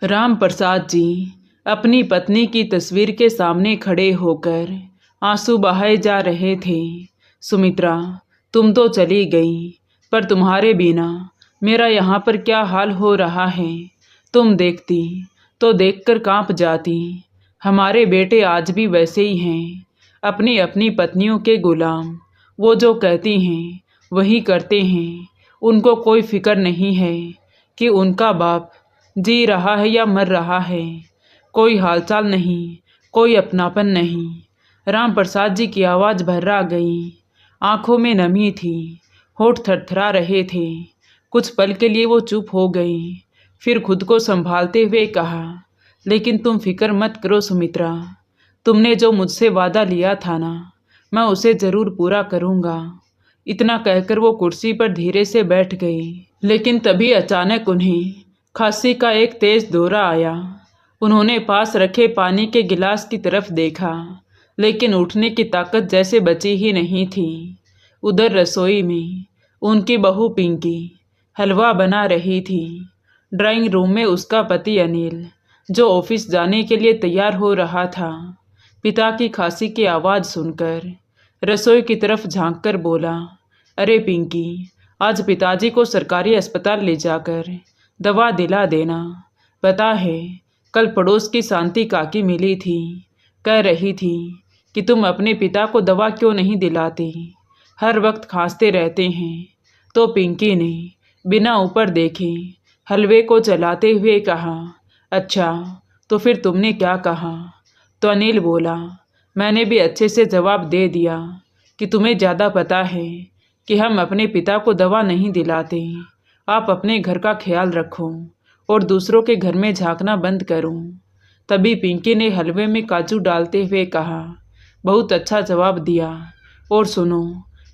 राम प्रसाद जी अपनी पत्नी की तस्वीर के सामने खड़े होकर आंसू बहाए जा रहे थे। सुमित्रा, तुम तो चली गई, पर तुम्हारे बिना मेरा यहाँ पर क्या हाल हो रहा है, तुम देखती तो देखकर कांप जाती। हमारे बेटे आज भी वैसे ही हैं, अपनी अपनी पत्नियों के गुलाम। वो जो कहती हैं वही करते हैं। उनको कोई फिक्र नहीं है कि उनका बाप जी रहा है या मर रहा है। कोई हालचाल नहीं, कोई अपनापन नहीं। राम प्रसाद जी की आवाज़ भर्रा गई, आंखों में नमी थी, होठ थरथरा रहे थे। कुछ पल के लिए वो चुप हो गई, फिर खुद को संभालते हुए कहा, लेकिन तुम फिक्र मत करो सुमित्रा, तुमने जो मुझसे वादा लिया था ना, मैं उसे ज़रूर पूरा करूँगा। इतना कहकर वो कुर्सी पर धीरे से बैठ गई। लेकिन तभी अचानक उन्हें खांसी का एक तेज दौरा आया। उन्होंने पास रखे पानी के गिलास की तरफ देखा, लेकिन उठने की ताकत जैसे बची ही नहीं थी। उधर रसोई में उनकी बहू पिंकी हलवा बना रही थी। ड्राइंग रूम में उसका पति अनिल, जो ऑफिस जाने के लिए तैयार हो रहा था, पिता की खांसी की आवाज़ सुनकर रसोई की तरफ झांककर बोला, अरे पिंकी, आज पिताजी को सरकारी अस्पताल ले जाकर दवा दिला देना। पता है, कल पड़ोस की शांति काकी मिली थी, कह रही थी कि तुम अपने पिता को दवा क्यों नहीं दिलाती, हर वक्त खांसते रहते हैं। तो पिंकी ने बिना ऊपर देखे हलवे को चलाते हुए कहा, अच्छा तो फिर तुमने क्या कहा? तो अनिल बोला, मैंने भी अच्छे से जवाब दे दिया कि तुम्हें ज़्यादा पता है कि हम अपने पिता को दवा नहीं दिलाते। आप अपने घर का ख्याल रखो और दूसरों के घर में झांकना बंद करो। तभी पिंकी ने हलवे में काजू डालते हुए कहा, बहुत अच्छा जवाब दिया। और सुनो,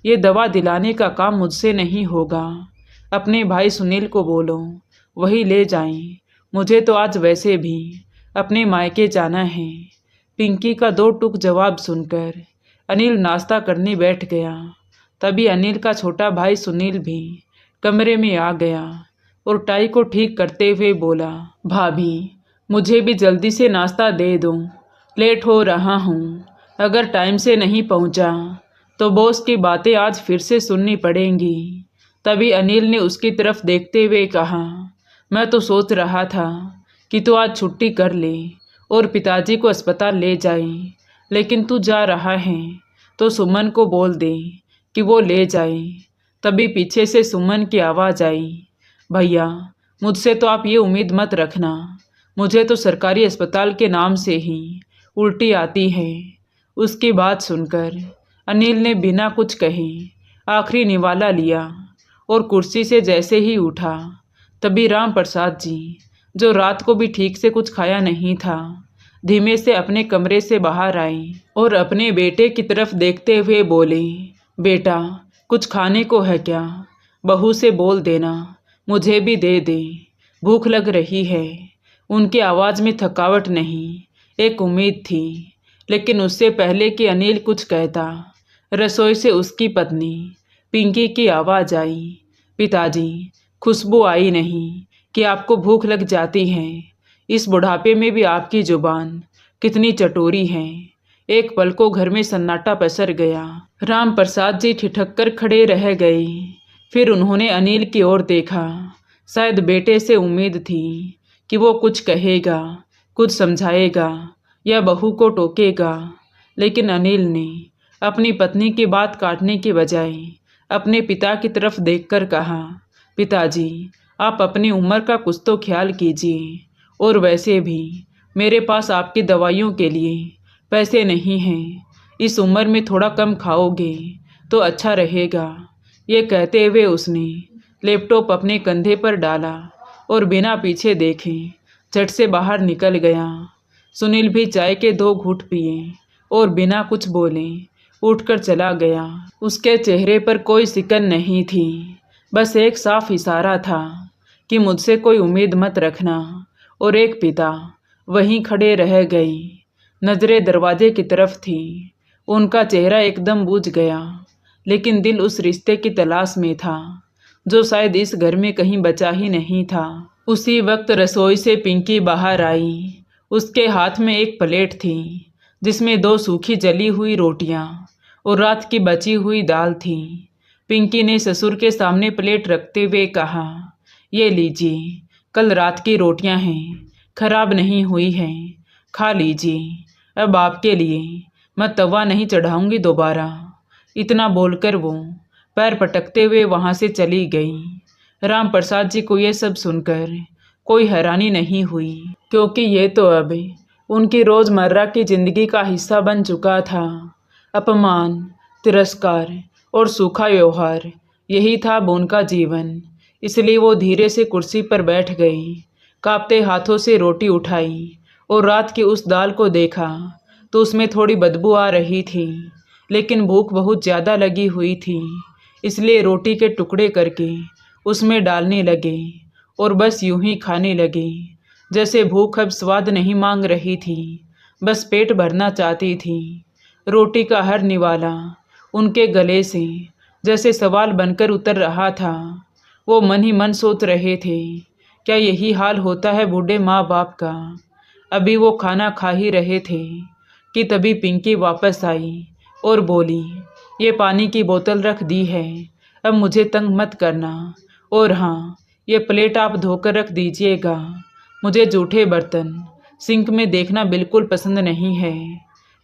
ये दवा दिलाने का काम मुझसे नहीं होगा, अपने भाई सुनील को बोलो, वही ले जाएं। मुझे तो आज वैसे भी अपने मायके जाना है। पिंकी का दो टूक जवाब सुनकर अनिल नाश्ता करने बैठ गया। तभी अनिल का छोटा भाई सुनील भी कमरे में आ गया और टाई को ठीक करते हुए बोला, भाभी मुझे भी जल्दी से नाश्ता दे दो, लेट हो रहा हूँ। अगर टाइम से नहीं पहुँचा तो बॉस की बातें आज फिर से सुननी पड़ेंगी। तभी अनिल ने उसकी तरफ देखते हुए कहा, मैं तो सोच रहा था कि तू आज छुट्टी कर ले और पिताजी को अस्पताल ले जाए, लेकिन तू जा रहा है तो सुमन को बोल दे कि वो ले जाए। तभी पीछे से सुमन की आवाज़ आई, भैया मुझसे तो आप ये उम्मीद मत रखना, मुझे तो सरकारी अस्पताल के नाम से ही उल्टी आती है। उसकी बात सुनकर अनिल ने बिना कुछ कहे आखिरी निवाला लिया और कुर्सी से जैसे ही उठा, तभी राम प्रसाद जी, जो रात को भी ठीक से कुछ खाया नहीं था, धीमे से अपने कमरे से बाहर आए और अपने बेटे की तरफ देखते हुए बोले, बेटा कुछ खाने को है क्या? बहू से बोल देना मुझे भी दे दे, भूख लग रही है। उनकी आवाज़ में थकावट नहीं, एक उम्मीद थी। लेकिन उससे पहले कि अनिल कुछ कहता, रसोई से उसकी पत्नी पिंकी की आवाज़ आई, पिताजी खुशबू आई नहीं कि आपको भूख लग जाती है? इस बुढ़ापे में भी आपकी जुबान कितनी चटोरी है। एक पल को घर में सन्नाटा पसर गया। राम प्रसाद जी ठिठक कर खड़े रह गए। फिर उन्होंने अनिल की ओर देखा। शायद बेटे से उम्मीद थी कि वो कुछ कहेगा, कुछ समझाएगा या बहू को टोकेगा, लेकिन अनिल ने अपनी पत्नी की बात काटने के बजाय अपने पिता की तरफ देखकर कहा, पिताजी आप अपनी उम्र का कुछ तो ख्याल कीजिए, और वैसे भी मेरे पास आपकी दवाइयों के लिए पैसे नहीं हैं। इस उम्र में थोड़ा कम खाओगे तो अच्छा रहेगा। ये कहते हुए उसने लैपटॉप अपने कंधे पर डाला और बिना पीछे देखे झट से बाहर निकल गया। सुनील भी चाय के 2 घूंट पिए और बिना कुछ बोले उठकर चला गया। उसके चेहरे पर कोई सिकन नहीं थी, बस एक साफ इशारा था कि मुझसे कोई उम्मीद मत रखना। और एक पिता वहीं खड़े रह गए, नज़रें दरवाजे की तरफ थी। उनका चेहरा एकदम बुझ गया, लेकिन दिल उस रिश्ते की तलाश में था जो शायद इस घर में कहीं बचा ही नहीं था। उसी वक्त रसोई से पिंकी बाहर आई। उसके हाथ में एक प्लेट थी जिसमें 2 सूखी जली हुई रोटियां और रात की बची हुई दाल थी। पिंकी ने ससुर के सामने प्लेट रखते हुए कहा, ये लीजिए, कल रात की रोटियां हैं, खराब नहीं हुई हैं, खा लीजिए। अब आपके लिए मैं तवा नहीं चढ़ाऊंगी दोबारा। इतना बोलकर वो पैर पटकते हुए वहां से चली गई। राम प्रसाद जी को यह सब सुनकर कोई हैरानी नहीं हुई, क्योंकि ये तो अब उनकी रोज़मर्रा की ज़िंदगी का हिस्सा बन चुका था। अपमान, तिरस्कार और सूखा व्यवहार, यही था अब उनका जीवन। इसलिए वो धीरे से कुर्सी पर बैठ गई, कांपते हाथों से रोटी उठाई और रात की उस दाल को देखा तो उसमें थोड़ी बदबू आ रही थी, लेकिन भूख बहुत ज़्यादा लगी हुई थी। इसलिए रोटी के टुकड़े करके उसमें डालने लगे और बस यूं ही खाने लगे, जैसे भूख अब स्वाद नहीं मांग रही थी, बस पेट भरना चाहती थी। रोटी का हर निवाला उनके गले से जैसे सवाल बनकर उतर रहा था। वो मन ही मन सोच रहे थे, क्या यही हाल होता है बूढ़े माँ बाप का। अभी वो खाना खा ही रहे थे कि तभी पिंकी वापस आई और बोली, ये पानी की बोतल रख दी है, अब मुझे तंग मत करना। और हाँ, ये प्लेट आप धोकर रख दीजिएगा। मुझे जूठे बर्तन सिंक में देखना बिल्कुल पसंद नहीं है।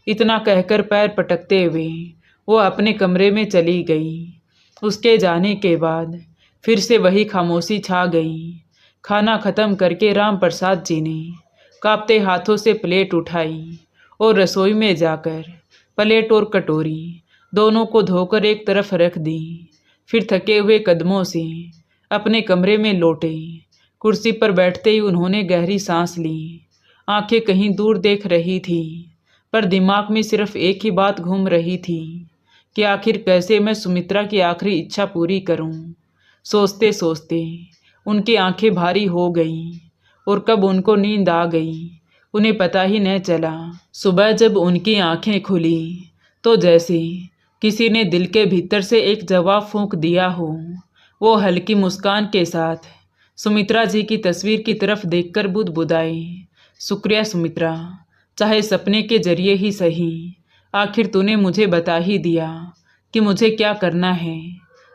इतना कहकर पैर पटकते हुए वो अपने कमरे में चली गई। उसके जाने के बाद फिर से वही खामोशी छा गई। खाना खत्म करके राम प्रसाद जी ने कांपते हाथों से प्लेट उठाई और रसोई में जाकर प्लेट और कटोरी दोनों को धोकर एक तरफ रख दी। फिर थके हुए कदमों से अपने कमरे में लौटे। कुर्सी पर बैठते ही उन्होंने गहरी सांस ली। आंखें कहीं दूर देख रही थी, पर दिमाग में सिर्फ एक ही बात घूम रही थी कि आखिर कैसे मैं सुमित्रा की आखिरी इच्छा पूरी करूं। सोचते सोचते उनकी आंखें भारी हो गईं और कब उनको नींद आ गई उन्हें पता ही न चला। सुबह जब उनकी आंखें खुली तो जैसे किसी ने दिल के भीतर से एक जवाब फूंक दिया हो। वो हल्की मुस्कान के साथ सुमित्रा जी की तस्वीर की तरफ देखकर बुदबुदाए, शुक्रिया सुमित्रा, चाहे सपने के जरिए ही सही, आखिर तूने मुझे बता ही दिया कि मुझे क्या करना है।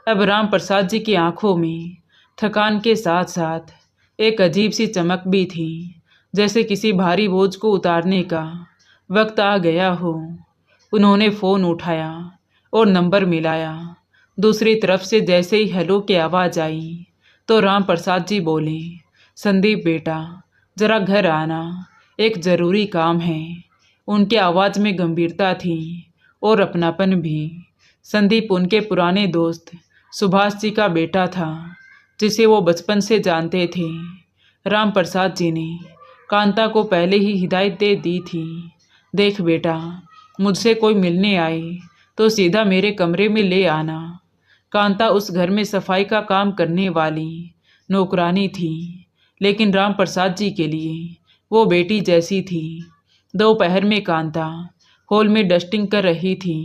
अब राम प्रसाद जी की आंखों में थकान के साथ साथ एक अजीब सी चमक भी थी, जैसे किसी भारी बोझ को उतारने का वक्त आ गया हो। उन्होंने फ़ोन उठाया और नंबर मिलाया। दूसरी तरफ से जैसे ही हेलो की आवाज़ आई तो राम प्रसाद जी बोले, संदीप बेटा, ज़रा घर आना, एक ज़रूरी काम है। उनकी आवाज़ में गंभीरता थी और अपनापन भी। संदीप उनके पुराने दोस्त सुभाष जी का बेटा था, जिसे वो बचपन से जानते थे। राम प्रसाद जी ने कांता को पहले ही हिदायत दे दी थी, देख बेटा, मुझसे कोई मिलने आए तो सीधा मेरे कमरे में ले आना। कांता उस घर में सफाई का काम करने वाली नौकरानी थी, लेकिन राम प्रसाद जी के लिए वो बेटी जैसी थी। दोपहर में कांता हॉल में डस्टिंग कर रही थी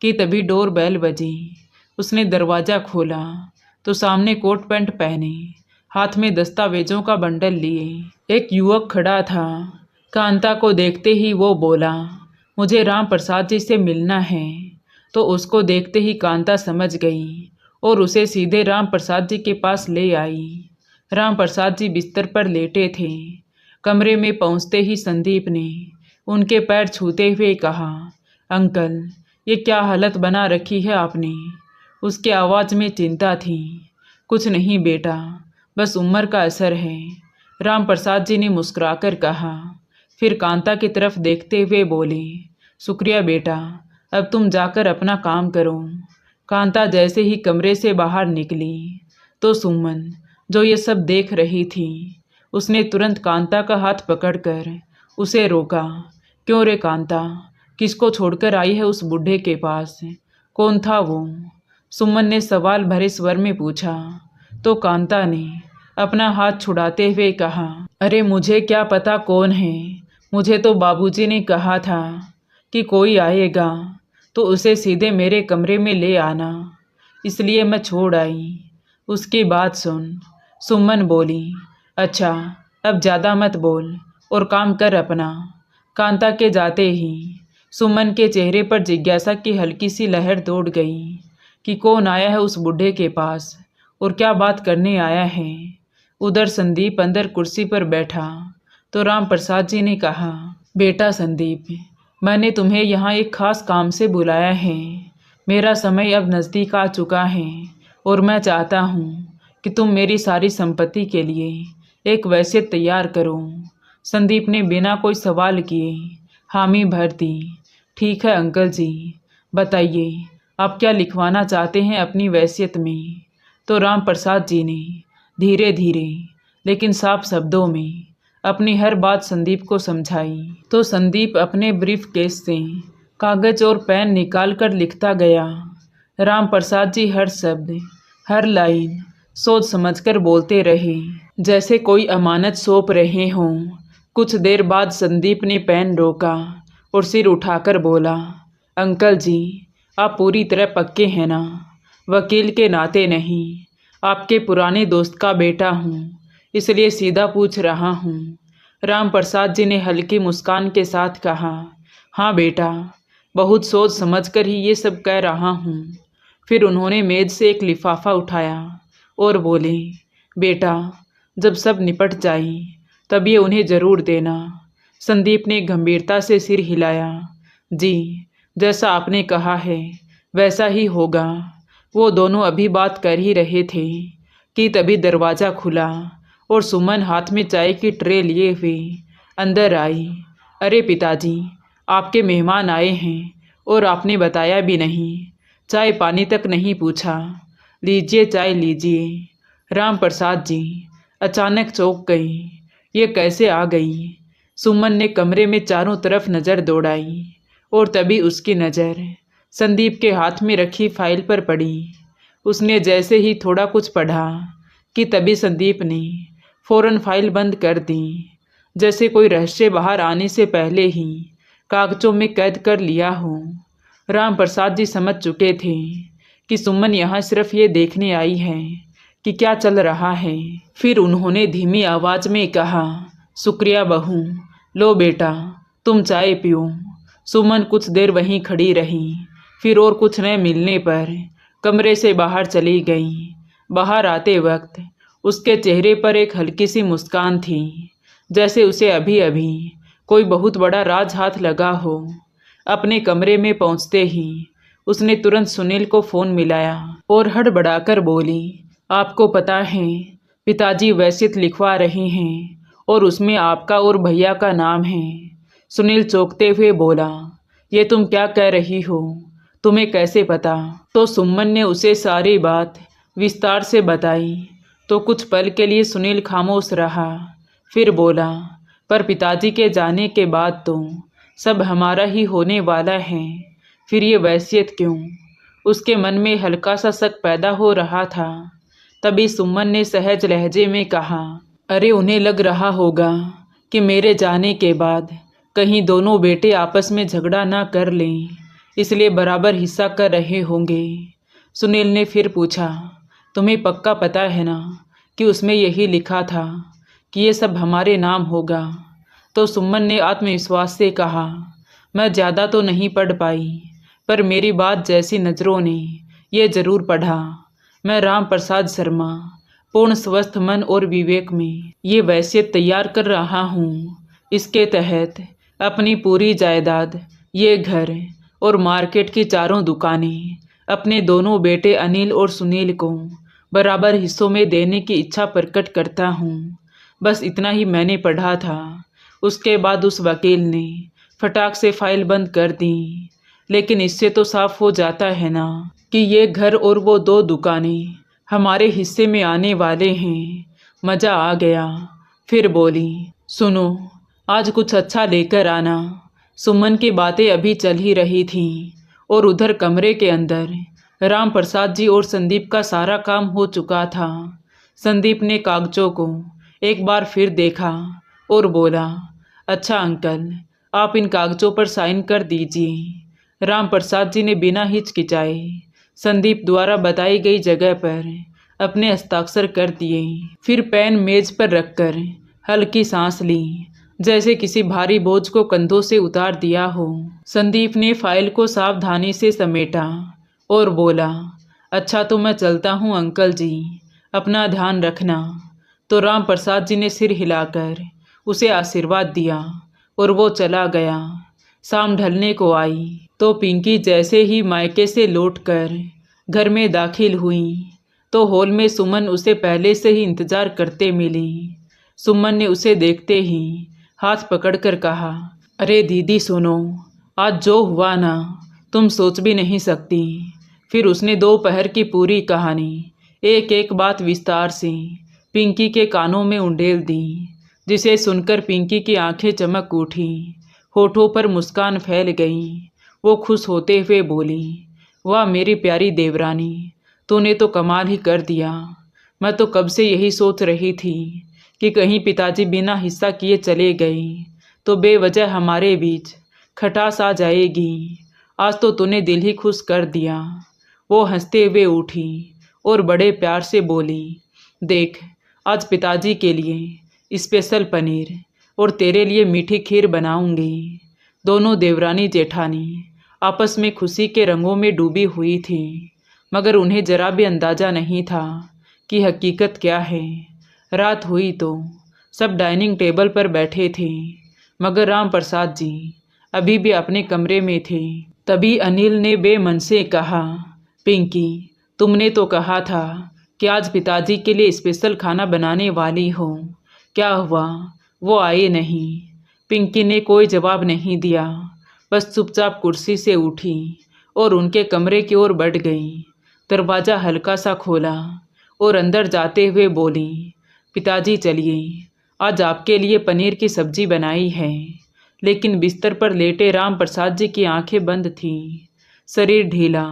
कि तभी डोर बेल बजी। उसने दरवाज़ा खोला तो सामने कोट पैंट पहने, हाथ में दस्तावेजों का बंडल लिए एक युवक खड़ा था। कांता को देखते ही वो बोला, मुझे राम प्रसाद जी से मिलना है। तो उसको देखते ही कांता समझ गई और उसे सीधे राम प्रसाद जी के पास ले आई। राम प्रसाद जी बिस्तर पर लेटे थे। कमरे में पहुंचते ही संदीप ने उनके पैर छूते हुए कहा, अंकल, ये क्या हालत बना रखी है आपने। उसके आवाज़ में चिंता थी। कुछ नहीं बेटा, बस उम्र का असर है, राम प्रसाद जी ने मुस्कुराकर कहा। फिर कांता की तरफ देखते हुए बोले, शुक्रिया बेटा, अब तुम जाकर अपना काम करो। कांता जैसे ही कमरे से बाहर निकली तो सुमन, जो ये सब देख रही थी, उसने तुरंत कांता का हाथ पकड़कर उसे रोका। क्यों रे कांता, किसको छोड़कर आई है उस बूढ़े के पास? कौन था वो? सुमन ने सवाल भरे स्वर में पूछा। तो कांता ने अपना हाथ छुड़ाते हुए कहा, अरे मुझे क्या पता कौन है, मुझे तो बाबूजी ने कहा था कि कोई आएगा तो उसे सीधे मेरे कमरे में ले आना, इसलिए मैं छोड़ आई। उसकी बात सुन सुमन बोली, अच्छा, अब ज़्यादा मत बोल और काम कर अपना। कांता के जाते ही सुमन के चेहरे पर जिज्ञासा की हल्की सी लहर दौड़ गई कि कौन आया है उस बूढ़े के पास और क्या बात करने आया है। उधर संदीप अंदर कुर्सी पर बैठा तो राम प्रसाद जी ने कहा, बेटा संदीप, मैंने तुम्हें यहाँ एक खास काम से बुलाया है। मेरा समय अब नज़दीक आ चुका है और मैं चाहता हूँ कि तुम मेरी सारी संपत्ति के लिए एक वसीयत तैयार करो। संदीप ने बिना कोई सवाल किए हामी भर दी। ठीक है अंकल जी, बताइए आप क्या लिखवाना चाहते हैं अपनी वसीयत में। तो राम प्रसाद जी ने धीरे धीरे लेकिन साफ शब्दों में अपनी हर बात संदीप को समझाई। तो संदीप अपने ब्रीफ केस से कागज और पेन निकाल कर लिखता गया। राम प्रसाद जी हर शब्द हर लाइन सोच समझकर बोलते रहे, जैसे कोई अमानत सौंप रहे हों। कुछ देर बाद संदीप ने पेन रोका और सिर उठाकर बोला, अंकल जी, आप पूरी तरह पक्के हैं ना? वकील के नाते नहीं, आपके पुराने दोस्त का बेटा हूँ, इसलिए सीधा पूछ रहा हूँ। राम प्रसाद जी ने हल्की मुस्कान के साथ कहा, हाँ बेटा, बहुत सोच समझ कर ही ये सब कह रहा हूँ। फिर उन्होंने मेज से एक लिफाफा उठाया और बोले, बेटा, जब सब निपट जाए तब ये उन्हें ज़रूर देना। संदीप ने गंभीरता से सिर हिलाया, जी, जैसा आपने कहा है वैसा ही होगा। वो दोनों अभी बात कर ही रहे थे कि तभी दरवाज़ा खुला और सुमन हाथ में चाय की ट्रे लिए हुए अंदर आई। अरे पिताजी, आपके मेहमान आए हैं और आपने बताया भी नहीं, चाय पानी तक नहीं पूछा। लीजिए चाय लीजिए। राम प्रसाद जी अचानक चौंक गई, ये कैसे आ गई? सुमन ने कमरे में चारों तरफ नज़र दौड़ाई और तभी उसकी नज़र संदीप के हाथ में रखी फाइल पर पड़ी। उसने जैसे ही थोड़ा कुछ पढ़ा कि तभी संदीप ने फौरन फाइल बंद कर दी, जैसे कोई रहस्य बाहर आने से पहले ही कागजों में कैद कर लिया हो। राम प्रसाद जी समझ चुके थे कि सुमन यहाँ सिर्फ ये देखने आई है कि क्या चल रहा है। फिर उन्होंने धीमी आवाज़ में कहा, शुक्रिया बहू, लो बेटा तुम चाय पियो। सुमन कुछ देर वहीं खड़ी रही, फिर और कुछ न मिलने पर कमरे से बाहर चली गई। बाहर आते वक्त उसके चेहरे पर एक हल्की सी मुस्कान थी, जैसे उसे अभी अभी कोई बहुत बड़ा राज हाथ लगा हो। अपने कमरे में पहुंचते ही उसने तुरंत सुनील को फ़ोन मिलाया और हड़बड़ाकर बोली, आपको पता है पिताजी वसीयत लिखवा रहे हैं और उसमें आपका और भैया का नाम है। सुनील चौंकते हुए बोला, ये तुम क्या कह रही हो? तुम्हें कैसे पता? तो सुमन ने उसे सारी बात विस्तार से बताई। तो कुछ पल के लिए सुनील खामोश रहा, फिर बोला, पर पिताजी के जाने के बाद तो सब हमारा ही होने वाला है, फिर ये वसीयत क्यों? उसके मन में हल्का सा शक पैदा हो रहा था। तभी सुमन ने सहज लहजे में कहा, अरे उन्हें लग रहा होगा कि मेरे जाने के बाद कहीं दोनों बेटे आपस में झगड़ा ना कर लें, इसलिए बराबर हिस्सा कर रहे होंगे। सुनील ने फिर पूछा, तुम्हें पक्का पता है ना कि उसमें यही लिखा था कि ये सब हमारे नाम होगा? तो सुमन ने आत्मविश्वास से कहा, मैं ज़्यादा तो नहीं पढ़ पाई, पर मेरी बात जैसी नज़रों ने ये ज़रूर पढ़ा। मैं राम प्रसाद शर्मा पूर्ण स्वस्थ मन और विवेक में ये वसीयत तैयार कर रहा हूँ। इसके तहत अपनी पूरी जायदाद, ये घर और मार्केट की चारों दुकानें अपने दोनों बेटे अनिल और सुनील को बराबर हिस्सों में देने की इच्छा प्रकट करता हूँ। बस इतना ही मैंने पढ़ा था। उसके बाद उस वकील ने फटाक से फाइल बंद कर दी। लेकिन इससे तो साफ हो जाता है ना कि ये घर और वो 2 दुकानें हमारे हिस्से में आने वाले हैं। मज़ा आ गया। फिर बोली, सुनो, आज कुछ अच्छा लेकर आना। सुमन की बातें अभी चल ही रही थीं और उधर कमरे के अंदर राम प्रसाद जी और संदीप का सारा काम हो चुका था। संदीप ने कागजों को एक बार फिर देखा और बोला, अच्छा अंकल, आप इन कागजों पर साइन कर दीजिए। राम प्रसाद जी ने बिना हिचकिचाए संदीप द्वारा बताई गई जगह पर अपने हस्ताक्षर कर दिए। फिर पेन मेज पर रखकर हल्की सांस ली, जैसे किसी भारी बोझ को कंधों से उतार दिया हो। संदीप ने फाइल को सावधानी से समेटा और बोला, अच्छा तो मैं चलता हूँ अंकल जी, अपना ध्यान रखना। तो राम प्रसाद जी ने सिर हिलाकर उसे आशीर्वाद दिया और वो चला गया। शाम ढलने को आई तो पिंकी जैसे ही मायके से लौटकर घर में दाखिल हुई तो हॉल में सुमन उसे पहले से ही इंतजार करते मिली। सुमन ने उसे देखते ही हाथ पकड़कर कहा, अरे दीदी सुनो, आज जो हुआ ना, तुम सोच भी नहीं सकती। फिर उसने दोपहर की पूरी कहानी एक एक बात विस्तार से पिंकी के कानों में उंडेल दी, जिसे सुनकर पिंकी की आंखें चमक उठी, होठों पर मुस्कान फैल गई। वो खुश होते हुए बोली, वाह मेरी प्यारी देवरानी, तूने तो कमाल ही कर दिया। मैं तो कब से यही सोच रही थी कि कहीं पिताजी बिना हिस्सा किए चले गए तो बेवजह हमारे बीच खटास आ जाएगी। आज तो तूने दिल ही खुश कर दिया। वो हंसते हुए उठी और बड़े प्यार से बोली, देख आज पिताजी के लिए स्पेशल पनीर और तेरे लिए मीठी खीर बनाऊंगी। दोनों देवरानी जेठानी आपस में खुशी के रंगों में डूबी हुई थी, मगर उन्हें जरा भी अंदाजा नहीं था कि हकीकत क्या है। रात हुई तो सब डाइनिंग टेबल पर बैठे थे, मगर राम प्रसाद जी अभी भी अपने कमरे में थे। तभी अनिल ने बेमन से कहा, पिंकी तुमने तो कहा था कि आज पिताजी के लिए स्पेशल खाना बनाने वाली हो, क्या हुआ, वो आए नहीं? पिंकी ने कोई जवाब नहीं दिया, बस चुपचाप कुर्सी से उठी और उनके कमरे की ओर बढ़ गई। दरवाज़ा हल्का सा खोला और अंदर जाते हुए बोली, पिताजी चलिए, आज आपके लिए पनीर की सब्जी बनाई है। लेकिन बिस्तर पर लेटे राम प्रसाद जी की आंखें बंद थीं, शरीर ढीला,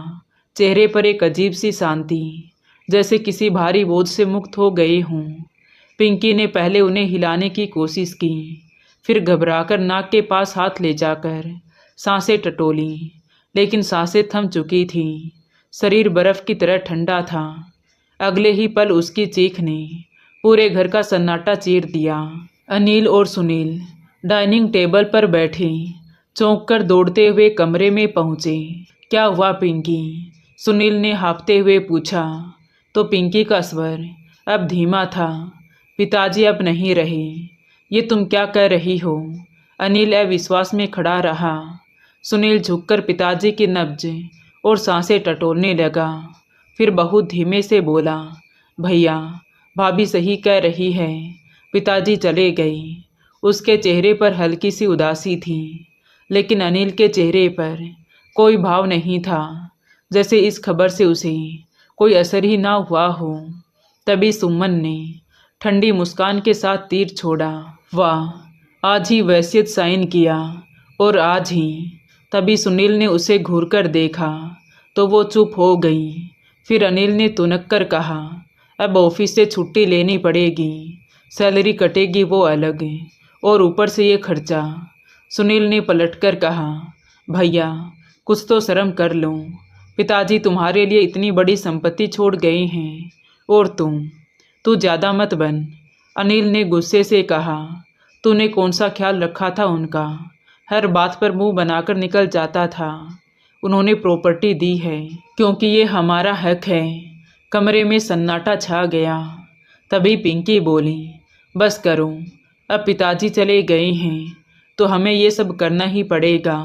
चेहरे पर एक अजीब सी शांति, जैसे किसी भारी बोझ से मुक्त हो गए हों। पिंकी ने पहले उन्हें हिलाने की कोशिश की, फिर घबराकर नाक के पास हाथ ले जाकर सांसें टटोली, लेकिन सांसें थम चुकी थीं। शरीर बर्फ की तरह ठंडा था। अगले ही पल उसकी चीख ने पूरे घर का सन्नाटा चीर दिया। अनिल और सुनील डाइनिंग टेबल पर बैठे चौंक कर दौड़ते हुए कमरे में पहुँचे। क्या हुआ पिंकी? सुनील ने हाँफते हुए पूछा। तो पिंकी का स्वर अब धीमा था, पिताजी अब नहीं रहे। ये तुम क्या कह रही हो? अनिल अविश्वास में खड़ा रहा। सुनील झुककर पिताजी की नब्ज और सांसें टटोलने लगा, फिर बहुत धीमे से बोला, भैया भाभी सही कह रही है, पिताजी चले गए। उसके चेहरे पर हल्की सी उदासी थी, लेकिन अनिल के चेहरे पर कोई भाव नहीं था, जैसे इस खबर से उसे कोई असर ही ना हुआ हो। तभी सुमन ने ठंडी मुस्कान के साथ तीर छोड़ा, वाह आज ही वसीयत साइन किया और आज ही। तभी सुनील ने उसे घूरकर देखा तो वो चुप हो गई। फिर अनिल ने तुनक कर कहा, अब ऑफिस से छुट्टी लेनी पड़ेगी, सैलरी कटेगी वो अलग, और ऊपर से ये खर्चा। सुनील ने पलटकर कहा, भैया कुछ तो शर्म कर लो, पिताजी तुम्हारे लिए इतनी बड़ी संपत्ति छोड़ गए हैं और तू ज़्यादा मत बन। अनिल ने गुस्से से कहा, तूने कौन सा ख्याल रखा था उनका? हर बात पर मुंह बनाकर निकल जाता था। उन्होंने प्रॉपर्टी दी है क्योंकि ये हमारा हक है। कमरे में सन्नाटा छा गया। तभी पिंकी बोली, बस करो, अब पिताजी चले गए हैं तो हमें ये सब करना ही पड़ेगा।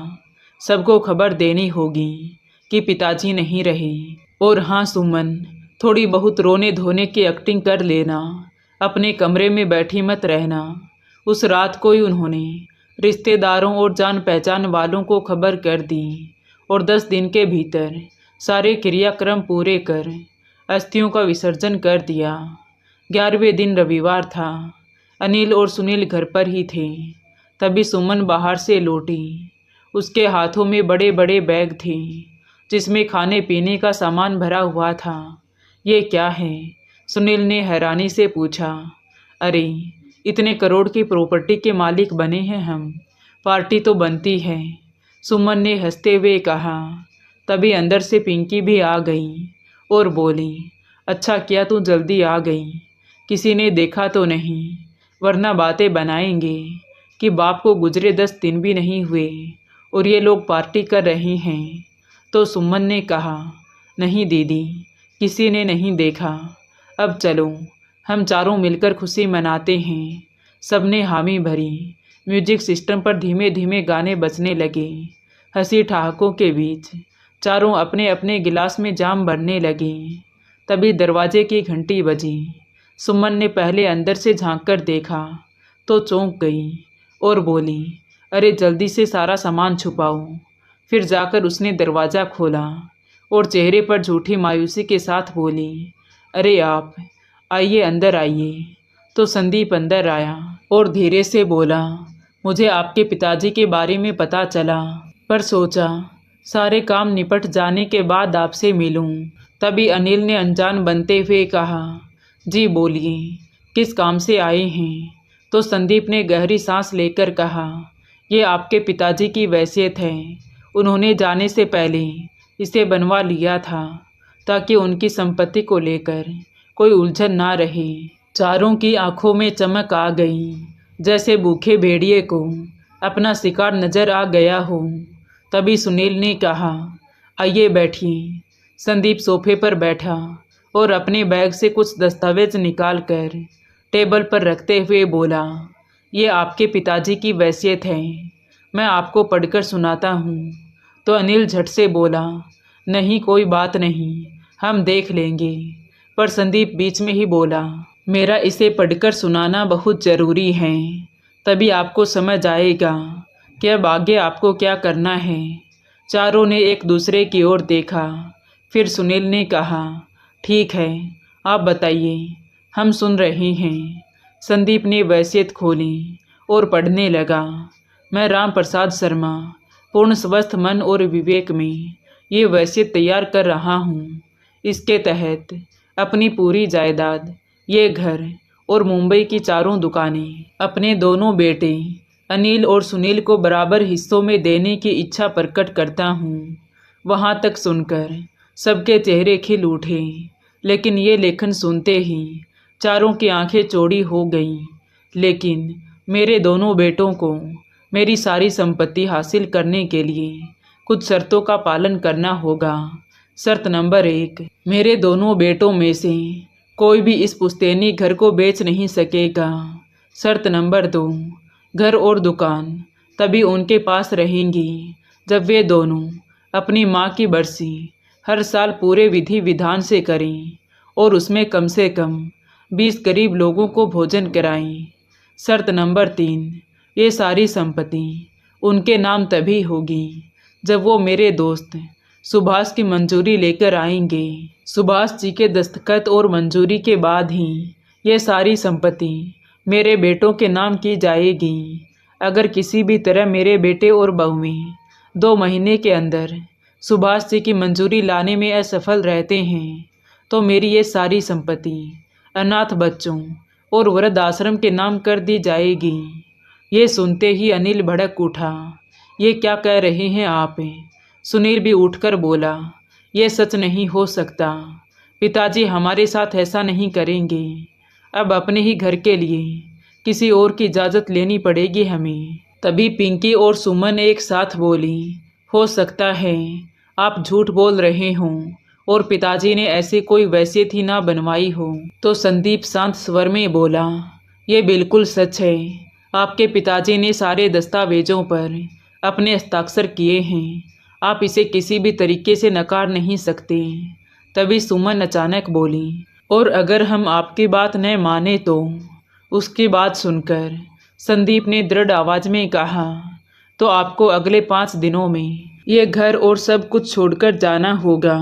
सबको खबर देनी होगी कि पिताजी नहीं रहे। और हाँ सुमन, थोड़ी बहुत रोने धोने की एक्टिंग कर लेना, अपने कमरे में बैठी मत रहना। उस रात को ही उन्होंने रिश्तेदारों और जान पहचान वालों को खबर कर दी और 10 दिन के भीतर सारे क्रियाक्रम पूरे कर अस्थियों का विसर्जन कर दिया। 11वें दिन रविवार था। अनिल और सुनील घर पर ही थे। तभी सुमन बाहर से लौटी। उसके हाथों में बड़े बड़े बैग थे जिसमें खाने पीने का सामान भरा हुआ था। ये क्या है? सुनील ने हैरानी से पूछा। अरे इतने करोड़ की प्रॉपर्टी के मालिक बने हैं हम, पार्टी तो बनती है, सुमन ने हंसते हुए कहा। तभी अंदर से पिंकी भी आ गई और बोली, अच्छा किया तू जल्दी आ गई, किसी ने देखा तो नहीं, वरना बातें बनाएंगे कि बाप को गुजरे 10 दिन भी नहीं हुए और ये लोग पार्टी कर रहे हैं। तो सुमन ने कहा, नहीं दीदी, किसी ने नहीं देखा, अब चलो हम चारों मिलकर खुशी मनाते हैं। सबने हामी भरी। म्यूजिक सिस्टम पर धीमे धीमे गाने बजने लगे। हंसी ठहाकों के बीच चारों अपने अपने गिलास में जाम भरने लगे। तभी दरवाजे की घंटी बजी। सुमन ने पहले अंदर से झांककर देखा तो चौंक गई और बोली, अरे जल्दी से सारा सामान छुपाओ। फिर जाकर उसने दरवाज़ा खोला और चेहरे पर झूठी मायूसी के साथ बोली, अरे आप आइए, अंदर आइए। तो संदीप अंदर आया और धीरे से बोला, मुझे आपके पिताजी के बारे में पता चला, पर सोचा सारे काम निपट जाने के बाद आपसे मिलूं। तभी अनिल ने अनजान बनते हुए कहा, जी बोलिए, किस काम से आए हैं? तो संदीप ने गहरी सांस लेकर कहा, ये आपके पिताजी की वसीयत है। उन्होंने जाने से पहले इसे बनवा लिया था ताकि उनकी संपत्ति को लेकर कोई उलझन ना रहे। चारों की आंखों में चमक आ गई, जैसे भूखे भेड़िए को अपना शिकार नजर आ गया हो। तभी सुनील ने कहा, आइए बैठिए। संदीप सोफे पर बैठा और अपने बैग से कुछ दस्तावेज निकालकर टेबल पर रखते हुए बोला, ये आपके पिताजी की वसीयत है, मैं आपको पढ़कर सुनाता हूँ। तो अनिल झट से बोला, नहीं कोई बात नहीं, हम देख लेंगे। पर संदीप बीच में ही बोला, मेरा इसे पढ़कर सुनाना बहुत ज़रूरी है, तभी आपको समझ आएगा कि अब आगे आपको क्या करना है। चारों ने एक दूसरे की ओर देखा। फिर सुनील ने कहा, ठीक है, आप बताइए, हम सुन रहे हैं। संदीप ने वसीयत खोली और पढ़ने लगा, मैं राम प्रसाद शर्मा पूर्ण स्वस्थ मन और विवेक में ये वसीयत तैयार कर रहा हूँ। इसके तहत अपनी पूरी जायदाद, ये घर और मुंबई की चारों दुकानें अपने दोनों बेटे अनिल और सुनील को बराबर हिस्सों में देने की इच्छा प्रकट करता हूँ। वहाँ तक सुनकर सबके चेहरे खिल उठे, लेकिन ये लेखन सुनते ही चारों की आंखें चौड़ी हो गईं। लेकिन मेरे दोनों बेटों को मेरी सारी संपत्ति हासिल करने के लिए कुछ शर्तों का पालन करना होगा। शर्त नंबर 1, मेरे दोनों बेटों में से कोई भी इस पुश्तैनी घर को बेच नहीं सकेगा। शर्त नंबर 2, घर और दुकान तभी उनके पास रहेंगी जब वे दोनों अपनी माँ की बरसी हर साल पूरे विधि विधान से करें और उसमें कम से कम 20 गरीब लोगों को भोजन कराएं। शर्त नंबर 3, ये सारी संपत्ति उनके नाम तभी होगी जब वो मेरे दोस्त सुभाष की मंजूरी लेकर आएंगे। सुभाष जी के दस्तखत और मंजूरी के बाद ही ये सारी संपत्ति मेरे बेटों के नाम की जाएगी। अगर किसी भी तरह मेरे बेटे और बहुएं 2 महीने के अंदर सुभाष जी की मंजूरी लाने में असफल रहते हैं तो मेरी ये सारी संपत्ति अनाथ बच्चों और वृद्ध आश्रम के नाम कर दी जाएगी। ये सुनते ही अनिल भड़क उठा, ये क्या कह रहे हैं आप? सुनील भी उठकर बोला, ये सच नहीं हो सकता, पिताजी हमारे साथ ऐसा नहीं करेंगे। अब अपने ही घर के लिए किसी और की इजाज़त लेनी पड़ेगी हमें। तभी पिंकी और सुमन एक साथ बोली, हो सकता है आप झूठ बोल रहे हों और पिताजी ने ऐसी कोई वसीयत ही ना बनवाई हो। तो संदीप शांत स्वर में बोला, ये बिल्कुल सच है, आपके पिताजी ने सारे दस्तावेजों पर अपने हस्ताक्षर किए हैं, आप इसे किसी भी तरीके से नकार नहीं सकते। तभी सुमन अचानक बोली, और अगर हम आपकी बात न माने तो? उसकी बात सुनकर संदीप ने दृढ़ आवाज़ में कहा, तो आपको अगले 5 दिनों में ये घर और सब कुछ छोड़कर जाना होगा।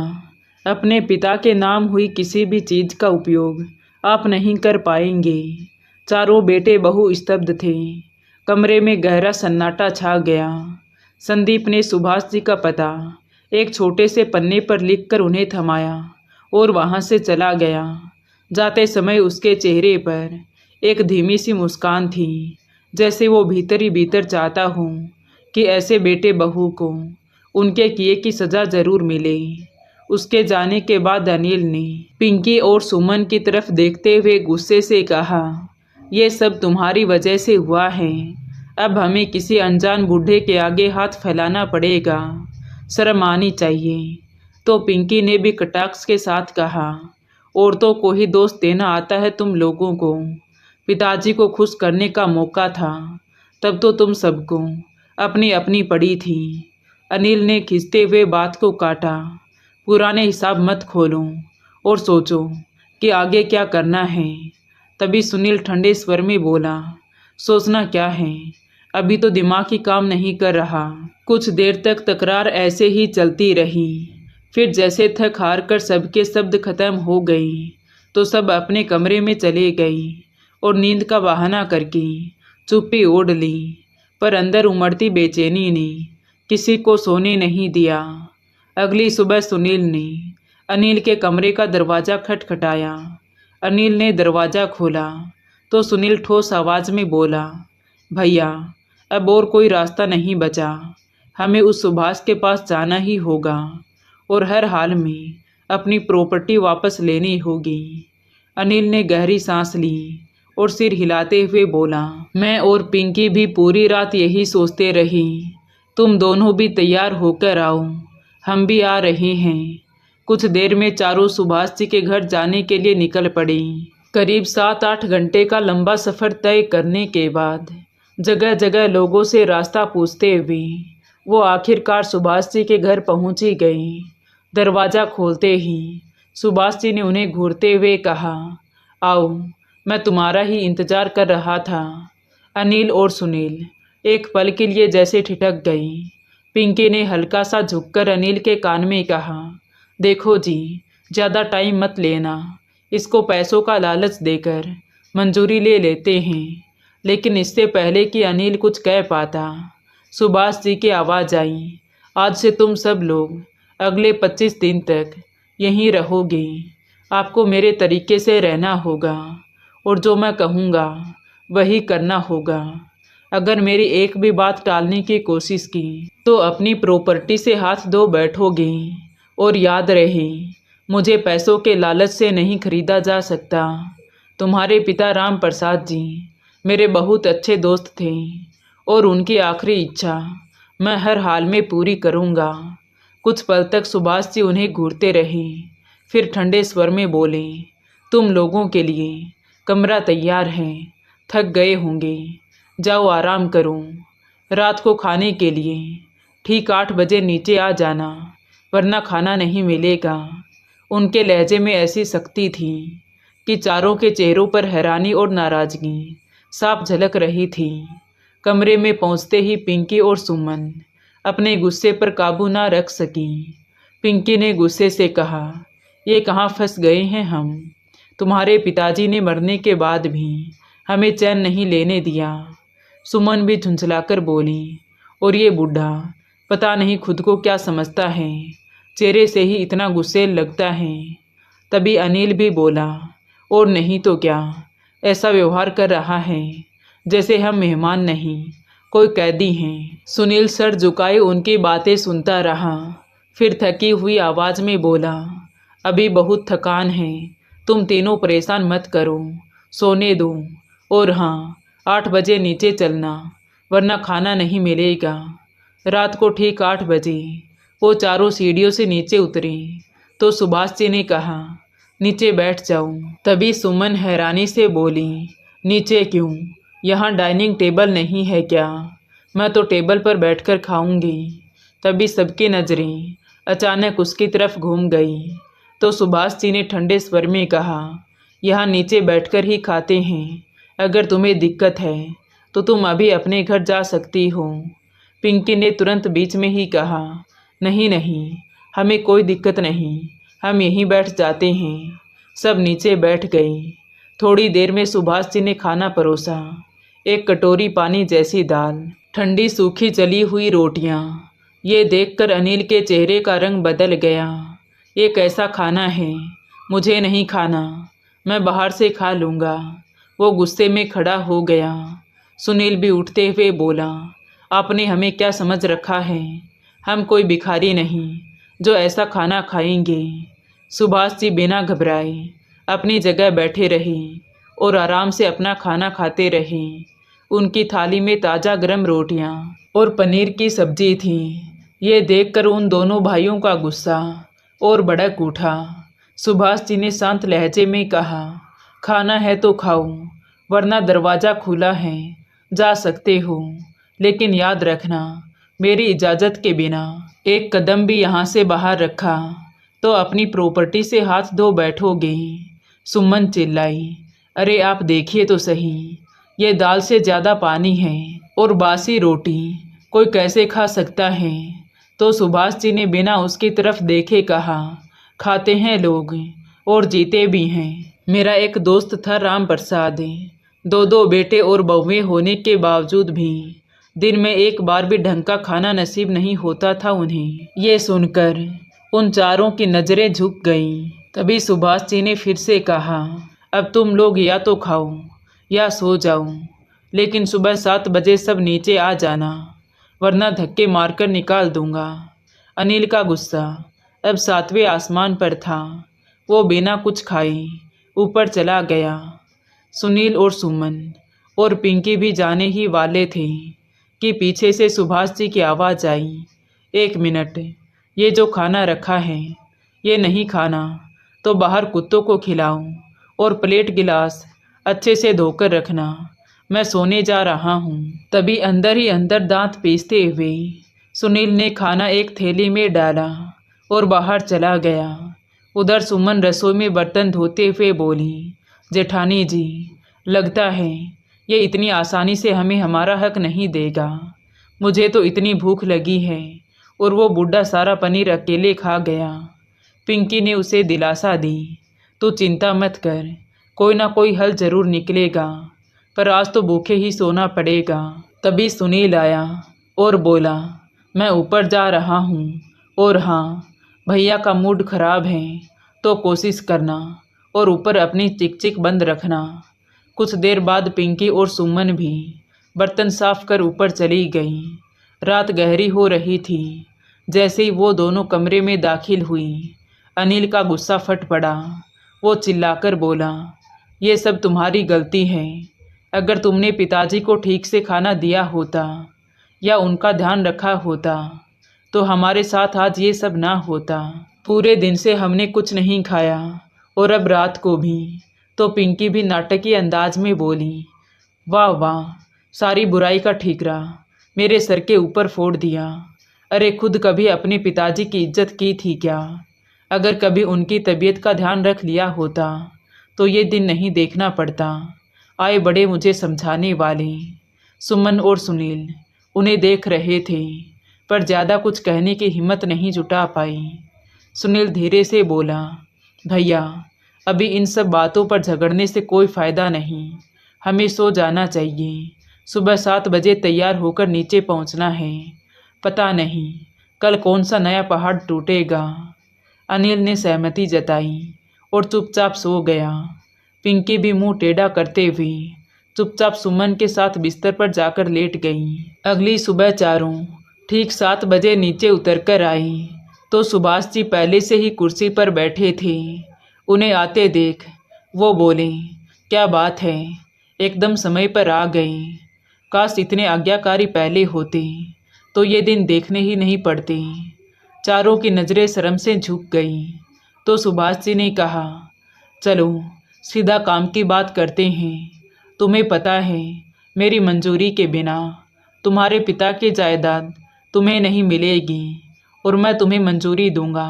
अपने पिता के नाम हुई किसी भी चीज़ का उपयोग आप नहीं कर पाएंगे। चारों बेटे बहू स्तब्ध थे। कमरे में गहरा सन्नाटा छा गया। संदीप ने सुभाष जी का पता एक छोटे से पन्ने पर लिखकर उन्हें थमाया और वहाँ से चला गया। जाते समय उसके चेहरे पर एक धीमी सी मुस्कान थी, जैसे वो भीतर ही भीतर चाहता हूँ कि ऐसे बेटे बहू को उनके किए की सज़ा ज़रूर मिले। उसके जाने के बाद अनिल ने पिंकी और सुमन की तरफ देखते हुए गुस्से से कहा, ये सब तुम्हारी वजह से हुआ है। अब हमें किसी अनजान बूढ़े के आगे हाथ फैलाना पड़ेगा, शर्म आनी चाहिए। तो पिंकी ने भी कटाक्ष के साथ कहा, औरतों को ही दोष देना आता है तुम लोगों को। पिताजी को खुश करने का मौका था, तब तो तुम सबको अपनी अपनी पड़ी थी। अनिल ने खींचते हुए बात को काटा, पुराने हिसाब मत खोलो और सोचो कि आगे क्या करना है। तभी सुनील ठंडे स्वर में बोला, सोचना क्या है, अभी तो दिमाग ही काम नहीं कर रहा। कुछ देर तक तकरार ऐसे ही चलती रही। फिर जैसे थक हार कर सबके शब्द खत्म हो गई तो सब अपने कमरे में चले गई और नींद का बहाना करके चुप्पी ओढ़ ली। पर अंदर उमड़ती बेचैनी ने किसी को सोने नहीं दिया। अगली सुबह सुनील ने अनिल के कमरे का दरवाज़ा खटखटाया। अनिल ने दरवाज़ा खोला तो सुनील ठोस आवाज़ में बोला, भैया अब और कोई रास्ता नहीं बचा, हमें उस सुभाष के पास जाना ही होगा और हर हाल में अपनी प्रॉपर्टी वापस लेनी होगी। अनिल ने गहरी सांस ली और सिर हिलाते हुए बोला, मैं और पिंकी भी पूरी रात यही सोचते रही। तुम दोनों भी तैयार होकर आओ, हम भी आ रहे हैं। कुछ देर में चारों सुभाष जी के घर जाने के लिए निकल पड़ी। करीब 7-8 घंटे का लंबा सफ़र तय करने के बाद जगह जगह लोगों से रास्ता पूछते हुए वो आखिरकार सुभाष जी के घर पहुंची गई। दरवाज़ा खोलते ही सुभाष जी ने उन्हें घूरते हुए कहा, आओ, मैं तुम्हारा ही इंतज़ार कर रहा था। अनिल और सुनील एक पल के लिए जैसे ठिठक गई। पिंकी ने हल्का सा झुककर अनिल के कान में कहा, देखो जी, ज़्यादा टाइम मत लेना, इसको पैसों का लालच देकर मंजूरी ले लेते हैं। लेकिन इससे पहले कि अनिल कुछ कह पाता, सुभाष जी की आवाज़ आई, आज से तुम सब लोग अगले 25 दिन तक यहीं रहोगे। आपको मेरे तरीके से रहना होगा और जो मैं कहूँगा वही करना होगा। अगर मेरी एक भी बात टालने की कोशिश की तो अपनी प्रॉपर्टी से हाथ धो बैठोगे। और याद रहे, मुझे पैसों के लालच से नहीं खरीदा जा सकता। तुम्हारे पिता राम प्रसाद जी मेरे बहुत अच्छे दोस्त थे और उनकी आखिरी इच्छा मैं हर हाल में पूरी करूँगा। कुछ पल तक सुभाष जी उन्हें घूरते रहे, फिर ठंडे स्वर में बोले, तुम लोगों के लिए कमरा तैयार है, थक गए होंगे, जाओ आराम करो। रात को खाने के लिए ठीक 8 बजे नीचे आ जाना, वरना खाना नहीं मिलेगा। उनके लहजे में ऐसी सख्ती थी कि चारों के चेहरों पर हैरानी और नाराज़गी साफ झलक रही थी। कमरे में पहुंचते ही पिंकी और सुमन अपने गुस्से पर काबू ना रख सकी। पिंकी ने गुस्से से कहा, ये कहाँ फंस गए हैं हम। तुम्हारे पिताजी ने मरने के बाद भी हमें चैन नहीं लेने दिया। सुमन भी झुंझलाकर बोली, और ये बूढ़ा पता नहीं खुद को क्या समझता है, चेहरे से ही इतना गुस्से लगता है। तभी अनिल भी बोला, और नहीं तो क्या, ऐसा व्यवहार कर रहा है जैसे हम मेहमान नहीं कोई कैदी हैं। सुनील सर झुकाए उनकी बातें सुनता रहा, फिर थकी हुई आवाज़ में बोला, अभी बहुत थकान है, तुम तीनों परेशान मत करो, सोने दो। और हाँ, 8 बजे नीचे चलना, वरना खाना नहीं मिलेगा। रात को ठीक 8 बजे वो चारों सीढ़ियों से नीचे उतरे तो सुभाष जी ने कहा, नीचे बैठ जाओ। तभी सुमन हैरानी से बोली, नीचे क्यों, यहाँ डाइनिंग टेबल नहीं है क्या? मैं तो टेबल पर बैठकर खाऊंगी। तभी सबकी नज़रें अचानक उसकी तरफ घूम गई तो सुभाष जी ने ठंडे स्वर में कहा, यहाँ नीचे बैठकर ही खाते हैं, अगर तुम्हें दिक्कत है तो तुम अभी अपने घर जा सकती हो। पिंकी ने तुरंत बीच में ही कहा, नहीं नहीं, हमें कोई दिक्कत नहीं, हम यहीं बैठ जाते हैं। सब नीचे बैठ गए। थोड़ी देर में सुभाष जी ने खाना परोसा, एक कटोरी पानी जैसी दाल, ठंडी सूखी जली हुई रोटियां। ये देखकर अनिल के चेहरे का रंग बदल गया। ये कैसा खाना है, मुझे नहीं खाना, मैं बाहर से खा लूँगा। वो गुस्से में खड़ा हो गया। सुनील भी उठते हुए बोला, आपने हमें क्या समझ रखा है, हम कोई भिखारी नहीं जो ऐसा खाना खाएंगे। सुभाष जी बिना घबराए अपनी जगह बैठे रहे और आराम से अपना खाना खाते रहे। उनकी थाली में ताज़ा गरम रोटियां और पनीर की सब्जी थी। ये देखकर उन दोनों भाइयों का गुस्सा और भड़क उठा। सुभाष जी ने शांत लहजे में कहा, खाना है तो खाओ, वरना दरवाज़ा खुला है, जा सकते हो, लेकिन याद रखना मेरी इजाज़त के बिना एक कदम भी यहाँ से बाहर रखा तो अपनी प्रॉपर्टी से हाथ धो बैठोगे। सुमन चिल्लाई, अरे आप देखिए तो सही, ये दाल से ज़्यादा पानी है और बासी रोटी कोई कैसे खा सकता है। तो सुभाष जी ने बिना उसकी तरफ देखे कहा, खाते हैं लोग और जीते भी हैं। मेरा एक दोस्त था राम प्रसाद, दो बेटे और बहुएं होने के बावजूद भी दिन में एक बार भी ढंग का खाना नसीब नहीं होता था उन्हें। ये सुनकर उन चारों की नज़रें झुक गईं। तभी सुभाष जी ने फिर से कहा, अब तुम लोग या तो खाओ या सो जाओ, लेकिन सुबह 7 बजे सब नीचे आ जाना, वरना धक्के मारकर निकाल दूंगा। अनिल का गुस्सा अब 7वें आसमान पर था। वो बिना कुछ खाए ऊपर चला गया। सुनील और सुमन और पिंकी भी जाने ही वाले थे कि पीछे से सुभाष जी की आवाज़ आई, 1 मिनट, ये जो खाना रखा है ये नहीं खाना तो बाहर कुत्तों को खिलाओ और प्लेट गिलास अच्छे से धोकर रखना, मैं सोने जा रहा हूँ। तभी अंदर ही अंदर दांत पीसते हुए सुनील ने खाना एक थैली में डाला और बाहर चला गया। उधर सुमन रसोई में बर्तन धोते हुए बोली, जेठानी जी, लगता है ये इतनी आसानी से हमें हमारा हक नहीं देगा। मुझे तो इतनी भूख लगी है और वो बूढ़ा सारा पनीर अकेले खा गया। पिंकी ने उसे दिलासा दी, तू चिंता मत कर, कोई ना कोई हल ज़रूर निकलेगा, पर आज तो भूखे ही सोना पड़ेगा। तभी सुनील आया और बोला, मैं ऊपर जा रहा हूँ, और हाँ, भैया का मूड खराब है तो कोशिश करना और ऊपर अपनी चिक बंद रखना। कुछ देर बाद पिंकी और सुमन भी बर्तन साफ कर ऊपर चली गईं। रात गहरी हो रही थी। जैसे ही वो दोनों कमरे में दाखिल हुई, अनिल का गुस्सा फट पड़ा। वो चिल्लाकर बोला, ये सब तुम्हारी गलती है। अगर तुमने पिताजी को ठीक से खाना दिया होता या उनका ध्यान रखा होता तो हमारे साथ आज ये सब ना होता। पूरे दिन से हमने कुछ नहीं खाया और अब रात को भी। तो पिंकी भी नाटकीय अंदाज में बोली, वाह वाह, सारी बुराई का ठीकरा मेरे सर के ऊपर फोड़ दिया। अरे खुद कभी अपने पिताजी की इज्जत की थी क्या? अगर कभी उनकी तबीयत का ध्यान रख लिया होता तो ये दिन नहीं देखना पड़ता। आए बड़े मुझे समझाने वाले। सुमन और सुनील उन्हें देख रहे थे, पर ज़्यादा कुछ कहने की हिम्मत नहीं जुटा पाई। सुनील धीरे से बोला, भैया, अभी इन सब बातों पर झगड़ने से कोई फ़ायदा नहीं, हमें सो जाना चाहिए। सुबह 7 बजे तैयार होकर नीचे पहुंचना है। पता नहीं कल कौन सा नया पहाड़ टूटेगा। अनिल ने सहमति जताई और चुपचाप सो गया। पिंकी भी मुंह टेढ़ा करते हुए चुपचाप सुमन के साथ बिस्तर पर जाकर लेट गई। अगली सुबह चारों ठीक 7 बजे नीचे उतरकर आई तो सुभाष जी पहले से ही कुर्सी पर बैठे थे। उन्हें आते देख वो बोले, क्या बात है, एकदम समय पर आ गए। काश इतने आज्ञाकारी पहले होते तो ये दिन देखने ही नहीं पड़ते। चारों की नज़रें शर्म से झुक गईं। तो सुभाष जी ने कहा, चलो सीधा काम की बात करते हैं। तुम्हें पता है मेरी मंजूरी के बिना तुम्हारे पिता की जायदाद तुम्हें नहीं मिलेगी और मैं तुम्हें मंजूरी दूंगा,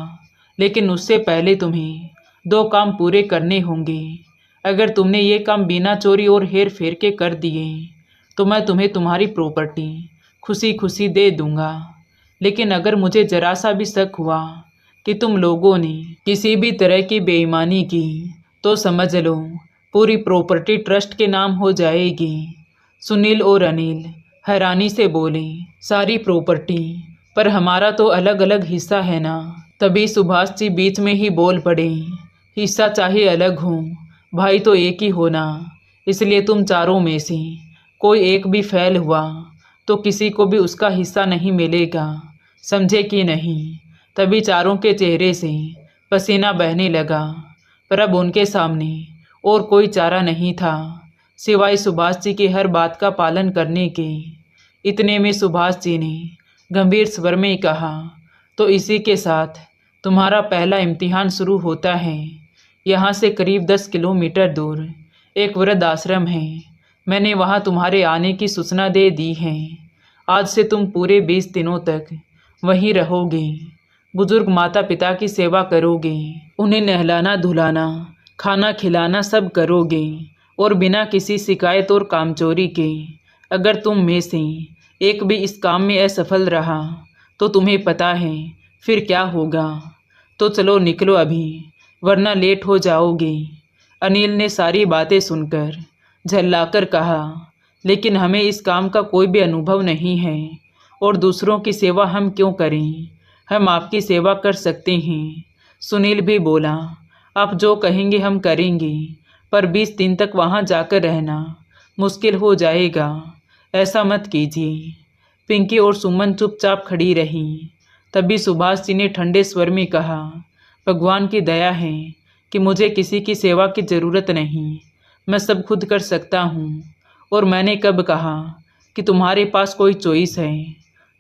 लेकिन उससे पहले तुम्हें 2 काम पूरे करने होंगे। अगर तुमने ये काम बिना चोरी और हेर फेर के कर दिए तो मैं तुम्हें तुम्हारी प्रॉपर्टी खुशी खुशी दे दूंगा, लेकिन अगर मुझे जरा सा भी शक हुआ कि तुम लोगों ने किसी भी तरह की बेईमानी की तो समझ लो पूरी प्रॉपर्टी ट्रस्ट के नाम हो जाएगी। सुनील और अनिल हैरानी से बोले, सारी प्रॉपर्टी? पर हमारा तो अलग अलग हिस्सा है ना। तभी सुभाष जी बीच में ही बोल पड़े, हिस्सा चाहे अलग हो, भाई तो एक ही होना, इसलिए तुम चारों में से कोई एक भी फेल हुआ तो किसी को भी उसका हिस्सा नहीं मिलेगा, समझे कि नहीं? तभी चारों के चेहरे से पसीना बहने लगा, पर अब उनके सामने और कोई चारा नहीं था सिवाय सुभाष जी की हर बात का पालन करने के। इतने में सुभाष जी ने गंभीर स्वर में कहा, तो इसी के साथ तुम्हारा पहला इम्तिहान शुरू होता है। यहाँ से करीब 10 किलोमीटर दूर एक वृद्ध आश्रम है। मैंने वहाँ तुम्हारे आने की सूचना दे दी है। आज से तुम पूरे 20 दिनों तक वहीं रहोगे। बुजुर्ग माता पिता की सेवा करोगे, उन्हें नहलाना धुलाना खाना खिलाना सब करोगे, और बिना किसी शिकायत और कामचोरी के। अगर तुम में से एक भी इस काम में असफल रहा तो तुम्हें पता है फिर क्या होगा। तो चलो निकलो अभी, वरना लेट हो जाओगे। अनिल ने सारी बातें सुनकर झल्लाकर कहा, लेकिन हमें इस काम का कोई भी अनुभव नहीं है, और दूसरों की सेवा हम क्यों करें। हम आपकी सेवा कर सकते हैं। सुनील भी बोला, आप जो कहेंगे हम करेंगे, पर 20 दिन तक वहाँ जाकर रहना मुश्किल हो जाएगा। ऐसा मत कीजिए। पिंकी और सुमन चुपचाप खड़ी रही। तभी सुभाष जी ने ठंडे स्वर में कहा, भगवान की दया है कि मुझे किसी की सेवा की ज़रूरत नहीं। मैं सब खुद कर सकता हूँ। और मैंने कब कहा कि तुम्हारे पास कोई चॉइस है।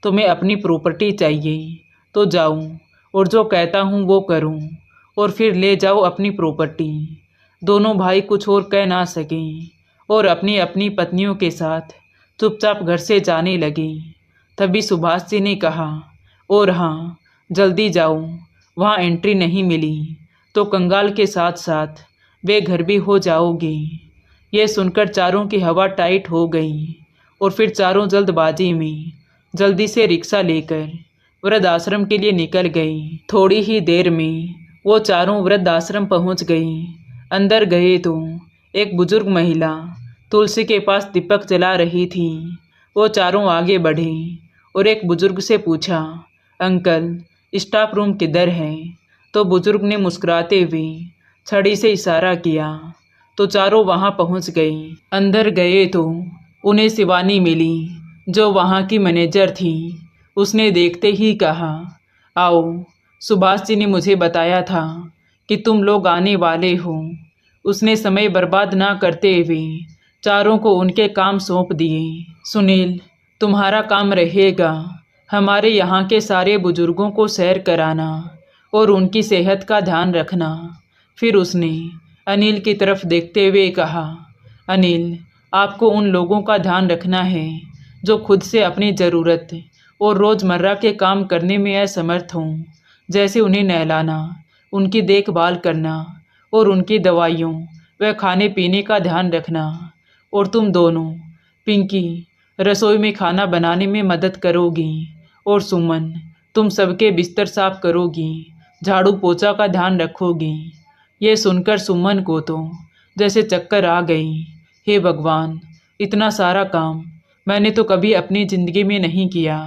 तुम्हें अपनी प्रॉपर्टी चाहिए तो जाऊँ और जो कहता हूँ वो करूँ, और फिर ले जाओ अपनी प्रॉपर्टी। दोनों भाई कुछ और कह ना सकें और अपनी अपनी पत्नियों के साथ चुपचाप घर से जाने लगे। तभी सुभाष जी ने कहा, और हाँ, जल्दी जाओ, वहाँ एंट्री नहीं मिली तो कंगाल के साथ साथ बेघर भी हो जाओगे। ये सुनकर चारों की हवा टाइट हो गई, और फिर चारों जल्दबाजी में जल्दी से रिक्शा लेकर वृद्धाश्रम के लिए निकल गई। थोड़ी ही देर में वो चारों वृद्धाश्रम पहुंच गई। अंदर गए तो एक बुजुर्ग महिला तुलसी के पास दीपक जला रही थी। वो चारों आगे बढ़े और एक बुजुर्ग से पूछा, अंकल, स्टाफ रूम किधर है। तो बुजुर्ग ने मुस्कुराते हुए छड़ी से इशारा किया, तो चारों वहां पहुंच गए। अंदर गए तो उन्हें शिवानी मिली, जो वहां की मैनेजर थी। उसने देखते ही कहा, आओ, सुभाष जी ने मुझे बताया था कि तुम लोग आने वाले हो। उसने समय बर्बाद ना करते हुए चारों को उनके काम सौंप दिए। सुनील, तुम्हारा काम रहेगा हमारे यहाँ के सारे बुजुर्गों को सैर कराना और उनकी सेहत का ध्यान रखना। फिर उसने अनिल की तरफ देखते हुए कहा, अनिल, आपको उन लोगों का ध्यान रखना है जो खुद से अपनी ज़रूरत और रोज़मर्रा के काम करने में असमर्थ हों, जैसे उन्हें नहलाना, उनकी देखभाल करना और उनकी दवाइयों व खाने पीने का ध्यान रखना। और तुम दोनों, पिंकी, रसोई में खाना बनाने में मदद करोगी, और सुमन, तुम सबके बिस्तर साफ करोगी, झाड़ू पोछा का ध्यान रखोगी। ये सुनकर सुमन को तो जैसे चक्कर आ गई। हे भगवान, इतना सारा काम मैंने तो कभी अपनी ज़िंदगी में नहीं किया,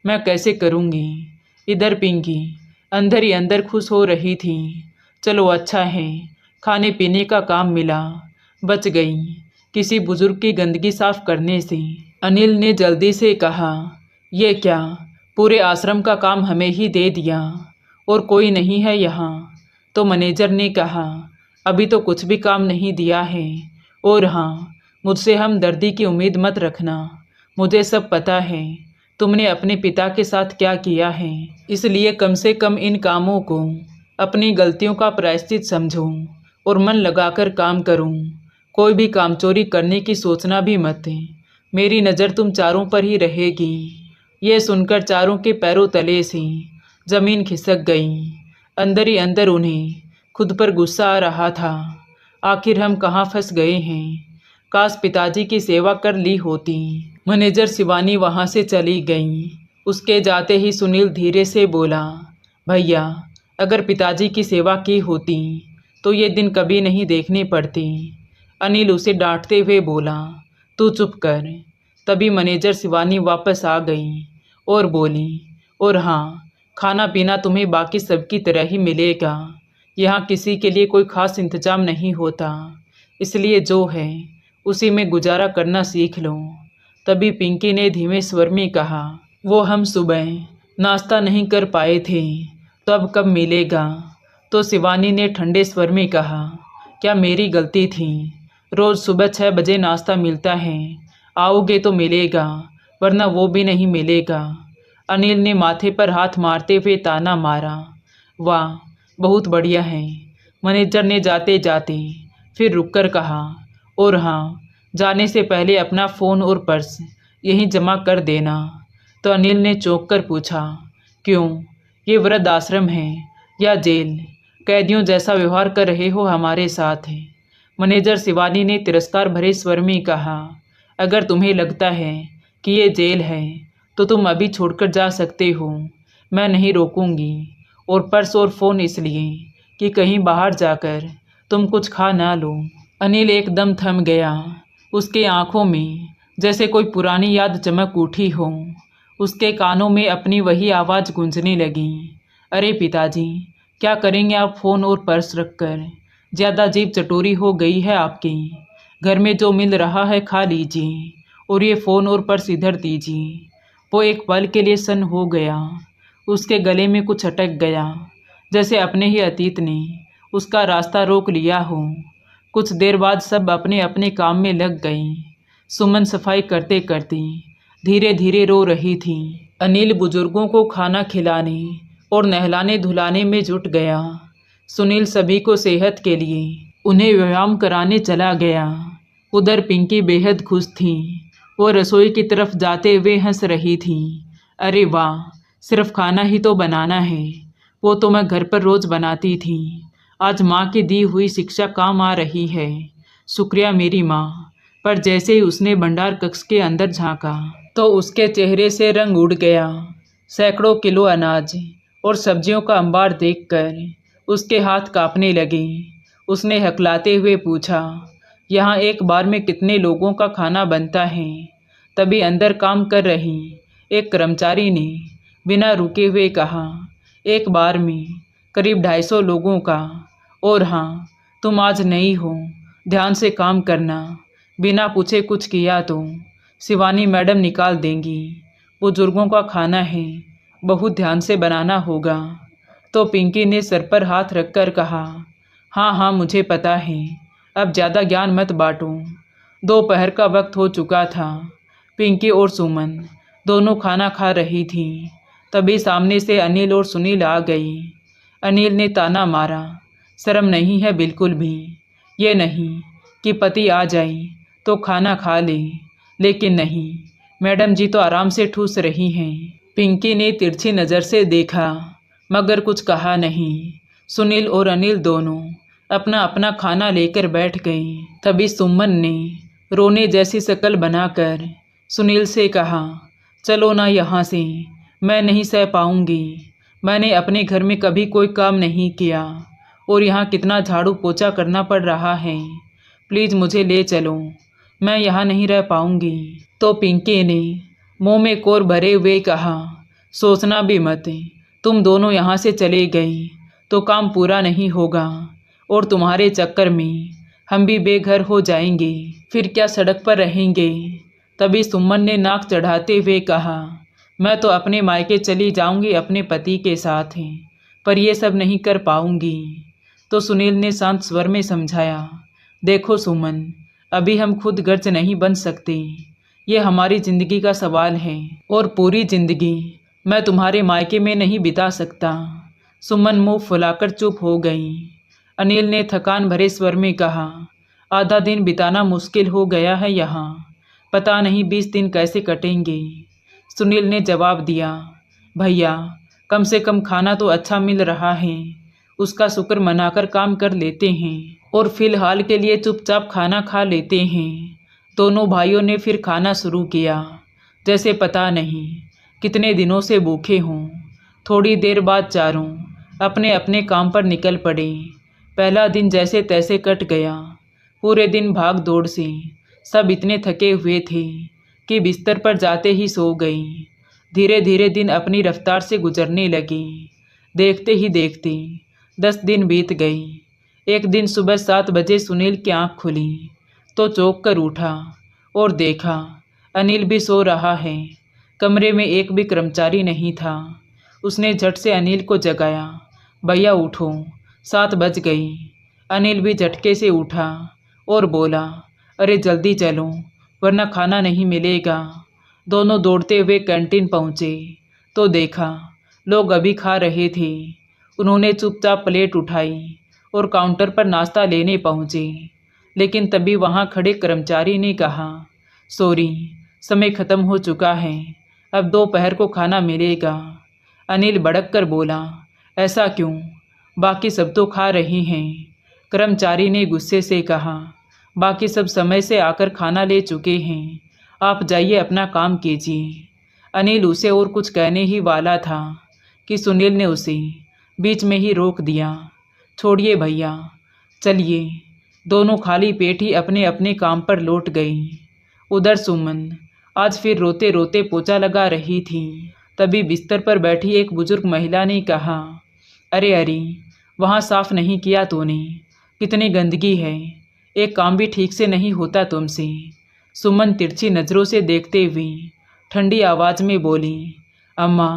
मैं कैसे करूँगी। इधर पिंकी अंदर ही अंदर खुश हो रही थी। चलो अच्छा है, खाने पीने का काम मिला, बच गई किसी बुजुर्ग की गंदगी साफ करने से। अनिल ने जल्दी से कहा, ये क्या, पूरे आश्रम का काम हमें ही दे दिया और कोई नहीं है यहाँ। तो मैनेजर ने कहा, अभी तो कुछ भी काम नहीं दिया है, और हाँ, मुझसे हमदर्दी की उम्मीद मत रखना। मुझे सब पता है तुमने अपने पिता के साथ क्या किया है, इसलिए कम से कम इन कामों को अपनी गलतियों का प्रायश्चित समझो और मन लगाकर काम करो। कोई भी कामचोरी करने की सोचना भी मत। मेरी नज़र तुम चारों पर ही रहेगी। ये सुनकर चारों के पैरों तले से ज़मीन खिसक गई। अंदर ही अंदर उन्हें खुद पर गुस्सा आ रहा था। आखिर हम कहाँ फंस गए हैं। काश पिताजी की सेवा कर ली होती। मैनेजर शिवानी वहाँ से चली गई। उसके जाते ही सुनील धीरे से बोला, भैया, अगर पिताजी की सेवा की होती तो ये दिन कभी नहीं देखने पड़ते। अनिल उसे डांटते हुए बोला, तू चुप कर। तभी मैनेजर शिवानी वापस आ गई और बोली, और हाँ, खाना पीना तुम्हें बाकी सबकी तरह ही मिलेगा। यहाँ किसी के लिए कोई ख़ास इंतज़ाम नहीं होता, इसलिए जो है उसी में गुजारा करना सीख लो। तभी पिंकी ने धीमे स्वर में कहा, वो हम सुबह नाश्ता नहीं कर पाए थे, तो अब कब मिलेगा? तो शिवानी ने ठंडे स्वर में कहा, क्या मेरी गलती थी? रोज़ सुबह 6 बजे नाश्ता मिलता है, आओगे तो मिलेगा, वरना वो भी नहीं मिलेगा। अनिल ने माथे पर हाथ मारते हुए ताना मारा। वाह, बहुत बढ़िया है, मैनेजर ने जाते जाते फिर रुककर कहा। और हाँ, जाने से पहले अपना फ़ोन और पर्स यहीं जमा कर देना। तो अनिल ने चौंक कर पूछा, क्यों, ये वृद्ध आश्रम है या जेल? कैदियों जैसा व्यवहार कर रहे हो हमारे साथ। मैनेजर शिवानी ने तिरस्कार भरे स्वर में कहा, अगर तुम्हें लगता है कि ये जेल है तो तुम अभी छोड़कर जा सकते हो, मैं नहीं रोकूंगी। और पर्स और फ़ोन इसलिए कि कहीं बाहर जाकर तुम कुछ खा ना लो। अनिल एकदम थम गया। उसके आंखों में जैसे कोई पुरानी याद चमक उठी हो। उसके कानों में अपनी वही आवाज़ गूंजने लगी, अरे पिताजी, क्या करेंगे आप फ़ोन और पर्स रखकर? ज़्यादा जीभ चटोरी हो गई है आपकी। घर में जो मिल रहा है खा लीजिए और ये फ़ोन और पर्स इधर दीजिए। वो एक पल के लिए सन्न हो गया। उसके गले में कुछ अटक गया, जैसे अपने ही अतीत ने उसका रास्ता रोक लिया हो। कुछ देर बाद सब अपने अपने काम में लग गई। सुमन सफाई करते करते धीरे धीरे रो रही थी। अनिल बुजुर्गों को खाना खिलाने और नहलाने धुलाने में जुट गया। सुनील सभी को सेहत के लिए उन्हें व्यायाम कराने चला गया। उधर पिंकी बेहद खुश थी। वो रसोई की तरफ जाते हुए हंस रही थी। अरे वाह, सिर्फ खाना ही तो बनाना है, वो तो मैं घर पर रोज़ बनाती थी। आज माँ की दी हुई शिक्षा काम आ रही है, शुक्रिया मेरी माँ। पर जैसे ही उसने भंडार कक्ष के अंदर झांका तो उसके चेहरे से रंग उड़ गया। सैकड़ों किलो अनाज और सब्जियों का अंबार देखकर उसके हाथ कांपने लगे। उसने हकलाते हुए पूछा, यहाँ एक बार में कितने लोगों का खाना बनता है? तभी अंदर काम कर रही एक कर्मचारी ने बिना रुके हुए कहा, एक बार में करीब 250 लोगों का। और हाँ, तुम आज नई हो, ध्यान से काम करना, बिना पूछे कुछ किया तो शिवानी मैडम निकाल देंगी। बुजुर्गों का खाना है, बहुत ध्यान से बनाना होगा। तो पिंकी ने सर पर हाथ रखकर कहा, हाँ हाँ मुझे पता है, अब ज़्यादा ज्ञान मत बांटो। दोपहर का वक्त हो चुका था। पिंकी और सुमन दोनों खाना खा रही थी। तभी सामने से अनिल और सुनील आ गई। अनिल ने ताना मारा, शर्म नहीं है बिल्कुल भी? ये नहीं कि पति आ जाए तो खाना खा ले, लेकिन नहीं, मैडम जी तो आराम से ठूस रही हैं। पिंकी ने तिरछी नज़र से देखा मगर कुछ कहा नहीं। सुनील और अनिल दोनों अपना अपना खाना लेकर बैठ गए। तभी सुमन ने रोने जैसी शक्ल बनाकर सुनील से कहा, चलो ना यहाँ से, मैं नहीं सह पाऊँगी। मैंने अपने घर में कभी कोई काम नहीं किया और यहाँ कितना झाड़ू पोछा करना पड़ रहा है। प्लीज़ मुझे ले चलो, मैं यहाँ नहीं रह पाऊँगी। तो पिंकी ने मुँह में कोर भरे हुए कहा, सोचना भी मत, तुम दोनों यहाँ से चले गई तो काम पूरा नहीं होगा और तुम्हारे चक्कर में हम भी बेघर हो जाएंगे, फिर क्या सड़क पर रहेंगे। तभी सुमन ने नाक चढ़ाते हुए कहा, मैं तो अपने मायके चली जाऊंगी अपने पति के साथ, पर ये सब नहीं कर पाऊंगी। तो सुनील ने शांत स्वर में समझाया, देखो सुमन, अभी हम खुद गर्ज नहीं बन सकते, ये हमारी ज़िंदगी का सवाल है और पूरी ज़िंदगी मैं तुम्हारे मायके में नहीं बिता सकता। सुमन मुंह फुलाकर चुप हो गई। अनिल ने थकान भरे स्वर में कहा, आधा दिन बिताना मुश्किल हो गया है यहाँ, पता नहीं 20 दिन कैसे कटेंगे। सुनील ने जवाब दिया, भैया कम से कम खाना तो अच्छा मिल रहा है, उसका शुक्र मनाकर काम कर लेते हैं और फिलहाल के लिए चुपचाप खाना खा लेते हैं। दोनों भाइयों ने फिर खाना शुरू किया, जैसे पता नहीं कितने दिनों से भूखे हों। थोड़ी देर बाद चारों अपने अपने काम पर निकल पड़े। पहला दिन जैसे तैसे कट गया। पूरे दिन भाग दौड़ से सब इतने थके हुए थे कि बिस्तर पर जाते ही सो गई। धीरे धीरे दिन अपनी रफ्तार से गुजरने लगे। देखते ही देखते 10 दिन बीत गए। एक दिन सुबह 7 बजे सुनील की आँख खुली तो चौंक कर उठा और देखा अनिल भी सो रहा है। कमरे में एक भी कर्मचारी नहीं था। उसने झट से अनिल को जगाया। भैया उठो, 7 बज गई। अनिल भी झटके से उठा और बोला, अरे जल्दी चलो वरना खाना नहीं मिलेगा। दोनों दौड़ते हुए कैंटीन पहुँचे तो देखा लोग अभी खा रहे थे। उन्होंने चुपचाप प्लेट उठाई और काउंटर पर नाश्ता लेने पहुँचे, लेकिन तभी वहाँ खड़े कर्मचारी ने कहा, सॉरी समय ख़त्म हो चुका है, अब दोपहर को खाना मिलेगा। अनिल भड़क कर बोला, ऐसा क्यों, बाकी सब तो खा रहे हैं। कर्मचारी ने गुस्से से कहा, बाकी सब समय से आकर खाना ले चुके हैं, आप जाइए अपना काम कीजिए। अनिल उसे और कुछ कहने ही वाला था कि सुनील ने उसे बीच में ही रोक दिया। छोड़िए भैया, चलिए। दोनों खाली पेट ही अपने अपने काम पर लौट गई। उधर सुमन आज फिर रोते रोते पोछा लगा रही थी। तभी बिस्तर पर बैठी एक बुजुर्ग महिला ने कहा, अरे अरे वहाँ साफ नहीं किया तूने, कितनी गंदगी है, एक काम भी ठीक से नहीं होता तुमसे। सुमन तिरछी नज़रों से देखते हुए ठंडी आवाज़ में बोली, अम्मा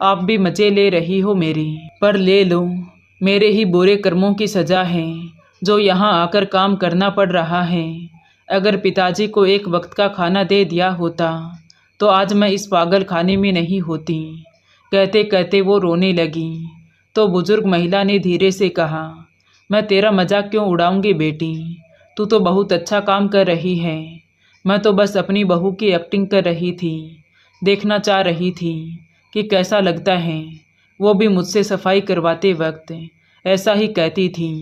आप भी मज़े ले रही हो मेरे, पर ले लो, मेरे ही बुरे कर्मों की सज़ा है जो यहाँ आकर काम करना पड़ रहा है। अगर पिताजी को एक वक्त का खाना दे दिया होता तो आज मैं इस पागल खाने में नहीं होती। कहते कहते वो रोने लगी तो बुजुर्ग महिला ने धीरे से कहा, मैं तेरा मजाक क्यों उड़ाऊंगी बेटी, तू तो बहुत अच्छा काम कर रही है। मैं तो बस अपनी बहू की एक्टिंग कर रही थी, देखना चाह रही थी कि कैसा लगता है। वो भी मुझसे सफाई करवाते वक्त ऐसा ही कहती थी।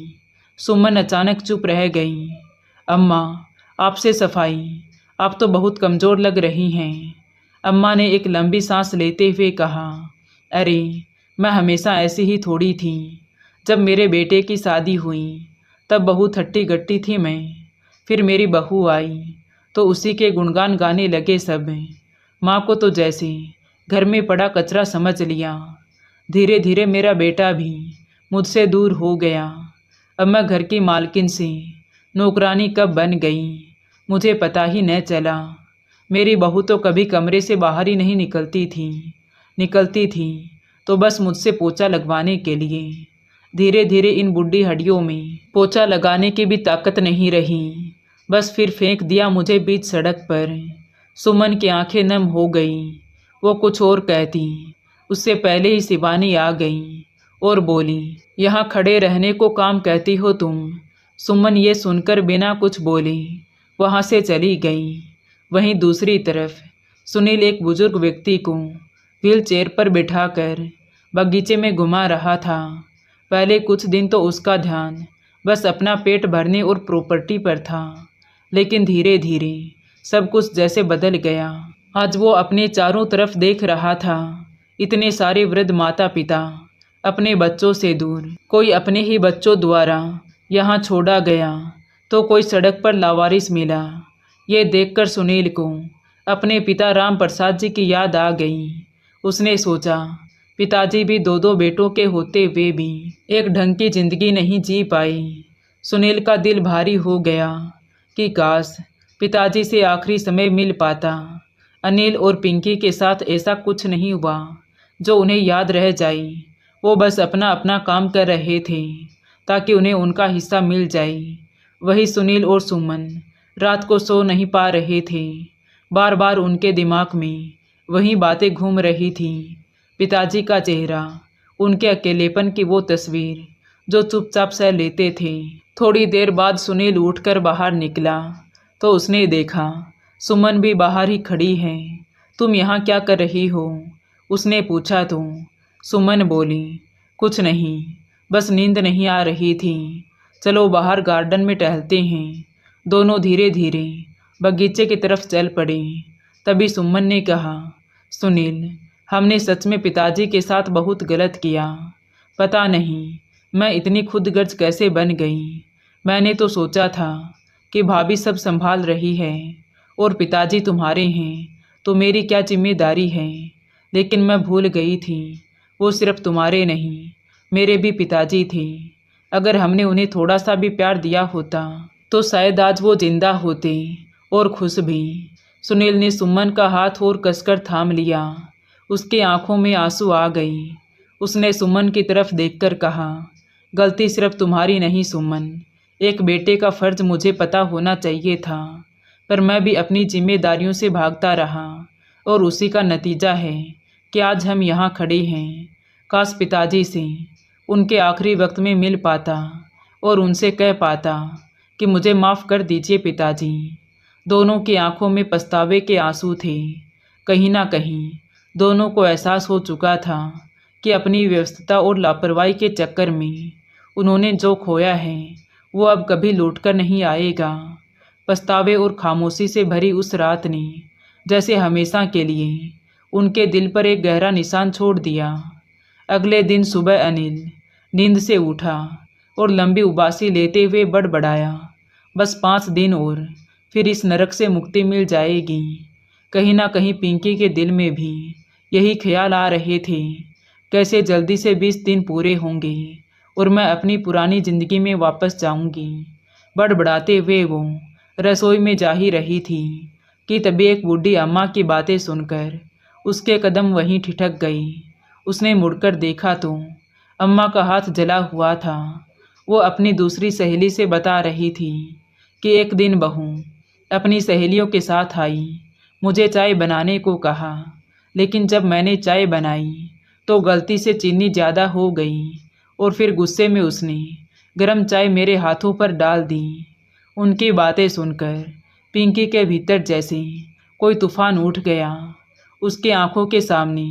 सुमन अचानक चुप रह गई। अम्मा आपसे सफाई, आप तो बहुत कमज़ोर लग रही हैं। अम्मा ने एक लंबी सांस लेते हुए कहा, अरे मैं हमेशा ऐसी ही थोड़ी थी। जब मेरे बेटे की शादी हुई तब बहुत हट्टी गट्टी थी मैं, फिर मेरी बहू आई तो उसी के गुणगान गाने लगे सब। माँ को तो जैसे घर में पड़ा कचरा समझ लिया। धीरे धीरे मेरा बेटा भी मुझसे दूर हो गया। अब मैं घर की मालकिन से नौकरानी कब बन गई मुझे पता ही न चला। मेरी बहू तो कभी कमरे से बाहर ही नहीं निकलती थी तो बस मुझसे पोछा लगवाने के लिए। धीरे धीरे इन बुढ़ी हड्डियों में पोछा लगाने की भी ताकत नहीं रही, बस फिर फेंक दिया मुझे बीच सड़क पर। सुमन की आंखें नम हो गई। वो कुछ और कहती, उससे पहले ही शिवानी आ गई और बोली, यहाँ खड़े रहने को काम कहती हो तुम। सुमन ये सुनकर बिना कुछ बोले वहाँ से चली गई। वहीं दूसरी तरफ सुनील एक बुजुर्ग व्यक्ति को व्हील चेयर पर बिठाकर बगीचे में घुमा रहा था। पहले कुछ दिन तो उसका ध्यान बस अपना पेट भरने और प्रॉपर्टी पर था, लेकिन धीरे धीरे सब कुछ जैसे बदल गया। आज वो अपने चारों तरफ देख रहा था, इतने सारे वृद्ध माता पिता अपने बच्चों से दूर, कोई अपने ही बच्चों द्वारा यहाँ छोड़ा गया तो कोई सड़क पर लावारिस मिला। ये देखकर सुनील को अपने पिता राम प्रसाद जी की याद आ गई। उसने सोचा, पिताजी भी 2 बेटों के होते हुए भी एक ढंग की जिंदगी नहीं जी पाई। सुनील का दिल भारी हो गया कि काश पिताजी से आखिरी समय मिल पाता। अनिल और पिंकी के साथ ऐसा कुछ नहीं हुआ जो उन्हें याद रह जाए। वो बस अपना अपना काम कर रहे थे ताकि उन्हें उनका हिस्सा मिल जाए। वही सुनील और सुमन रात को सो नहीं पा रहे थे। बार बार उनके दिमाग में वही बातें घूम रही थीं। पिताजी का चेहरा, उनके अकेलेपन की वो तस्वीर जो चुपचाप सह लेते थे। थोड़ी देर बाद सुनील उठकर बाहर निकला तो उसने देखा सुमन भी बाहर ही खड़ी है। तुम यहाँ क्या कर रही हो? उसने पूछा तो सुमन बोली, कुछ नहीं, बस नींद नहीं आ रही थी। चलो बाहर गार्डन में टहलते हैं। दोनों धीरे धीरे बगीचे की तरफ चल पड़े। तभी सुमन ने कहा, सुनील हमने सच में पिताजी के साथ बहुत गलत किया। पता नहीं मैं इतनी खुदगर्ज कैसे बन गई। मैंने तो सोचा था कि भाभी सब संभाल रही है और पिताजी तुम्हारे हैं तो मेरी क्या जिम्मेदारी है, लेकिन मैं भूल गई थी वो सिर्फ तुम्हारे नहीं मेरे भी पिताजी थे। अगर हमने उन्हें थोड़ा सा भी प्यार दिया होता तो शायद आज वो जिंदा होते और खुश भी। सुनील ने सुमन का हाथ और कसकर थाम लिया। उसकी आंखों में आंसू आ गई। उसने सुमन की तरफ देखकर कहा, गलती सिर्फ तुम्हारी नहीं सुमन, एक बेटे का फ़र्ज मुझे पता होना चाहिए था, पर मैं भी अपनी जिम्मेदारियों से भागता रहा और उसी का नतीजा है कि आज हम यहाँ खड़े हैं। काश पिताजी से उनके आखिरी वक्त में मिल पाता और उनसे कह पाता कि मुझे माफ़ कर दीजिए पिताजी। दोनों की आंखों में पछतावे के आंसू थे। कहीं ना कहीं दोनों को एहसास हो चुका था कि अपनी व्यस्तता और लापरवाही के चक्कर में उन्होंने जो खोया है वो अब कभी लौट कर नहीं आएगा। पछतावे और खामोशी से भरी उस रात ने जैसे हमेशा के लिए उनके दिल पर एक गहरा निशान छोड़ दिया। अगले दिन सुबह अनिल नींद से उठा और लंबी उबासी लेते हुए बड़बड़ाया, बस 5 दिन और फिर इस नरक से मुक्ति मिल जाएगी। कहीं ना कहीं पिंकी के दिल में भी यही ख्याल आ रहे थे, कैसे जल्दी से 20 दिन पूरे होंगे और मैं अपनी पुरानी ज़िंदगी में वापस जाऊंगी। बड़बड़ाते हुए वो रसोई में जा ही रही थी कि तभी एक बूढ़ी अम्मा की बातें सुनकर उसके कदम वहीं ठिठक गई। उसने मुड़कर देखा तो अम्मा का हाथ जला हुआ था। वो अपनी दूसरी सहेली से बता रही थी कि एक दिन बहू अपनी सहेलियों के साथ आई, मुझे चाय बनाने को कहा, लेकिन जब मैंने चाय बनाई तो गलती से चीनी ज़्यादा हो गई और फिर गुस्से में उसने गर्म चाय मेरे हाथों पर डाल दी। उनकी बातें सुनकर पिंकी के भीतर जैसे कोई तूफान उठ गया। उसकी आंखों के सामने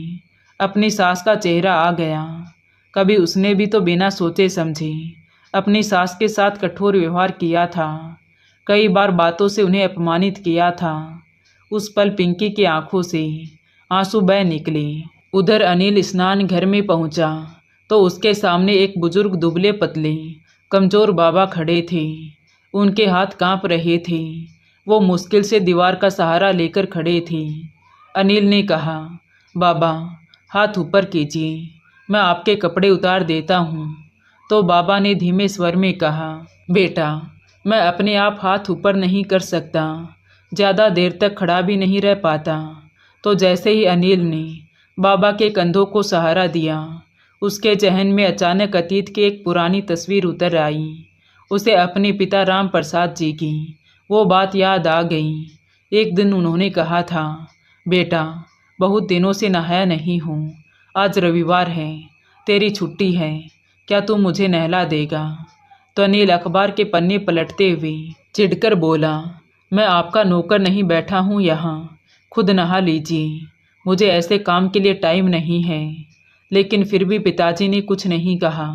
अपनी सास का चेहरा आ गया। कभी उसने भी तो बिना सोचे समझे अपनी सास के साथ कठोर व्यवहार किया था, कई बार बातों से उन्हें अपमानित किया था। उस पल पिंकी की आंखों से आंसू बह निकले। उधर अनिल स्नान घर में पहुंचा तो उसके सामने एक बुजुर्ग दुबले पतले कमज़ोर बाबा खड़े थे। उनके हाथ कांप रहे थे। वो मुश्किल से दीवार का सहारा लेकर खड़े थे। अनिल ने कहा, बाबा हाथ ऊपर कीजिए, मैं आपके कपड़े उतार देता हूँ। तो बाबा ने धीमे स्वर में कहा, बेटा मैं अपने आप हाथ ऊपर नहीं कर सकता, ज़्यादा देर तक खड़ा भी नहीं रह पाता। तो जैसे ही अनिल ने बाबा के कंधों को सहारा दिया, उसके जहन में अचानक अतीत की एक पुरानी तस्वीर उतर आई। उसे अपने पिता राम प्रसाद जी की वो बात याद आ गई। एक दिन उन्होंने कहा था, बेटा बहुत दिनों से नहाया नहीं हूँ, आज रविवार है, तेरी छुट्टी है, क्या तू मुझे नहला देगा? तो अनिल अखबार के पन्ने पलटते हुए चिढ़कर बोला, मैं आपका नौकर नहीं बैठा हूँ यहाँ, खुद नहा लीजिए, मुझे ऐसे काम के लिए टाइम नहीं है। लेकिन फिर भी पिताजी ने कुछ नहीं कहा,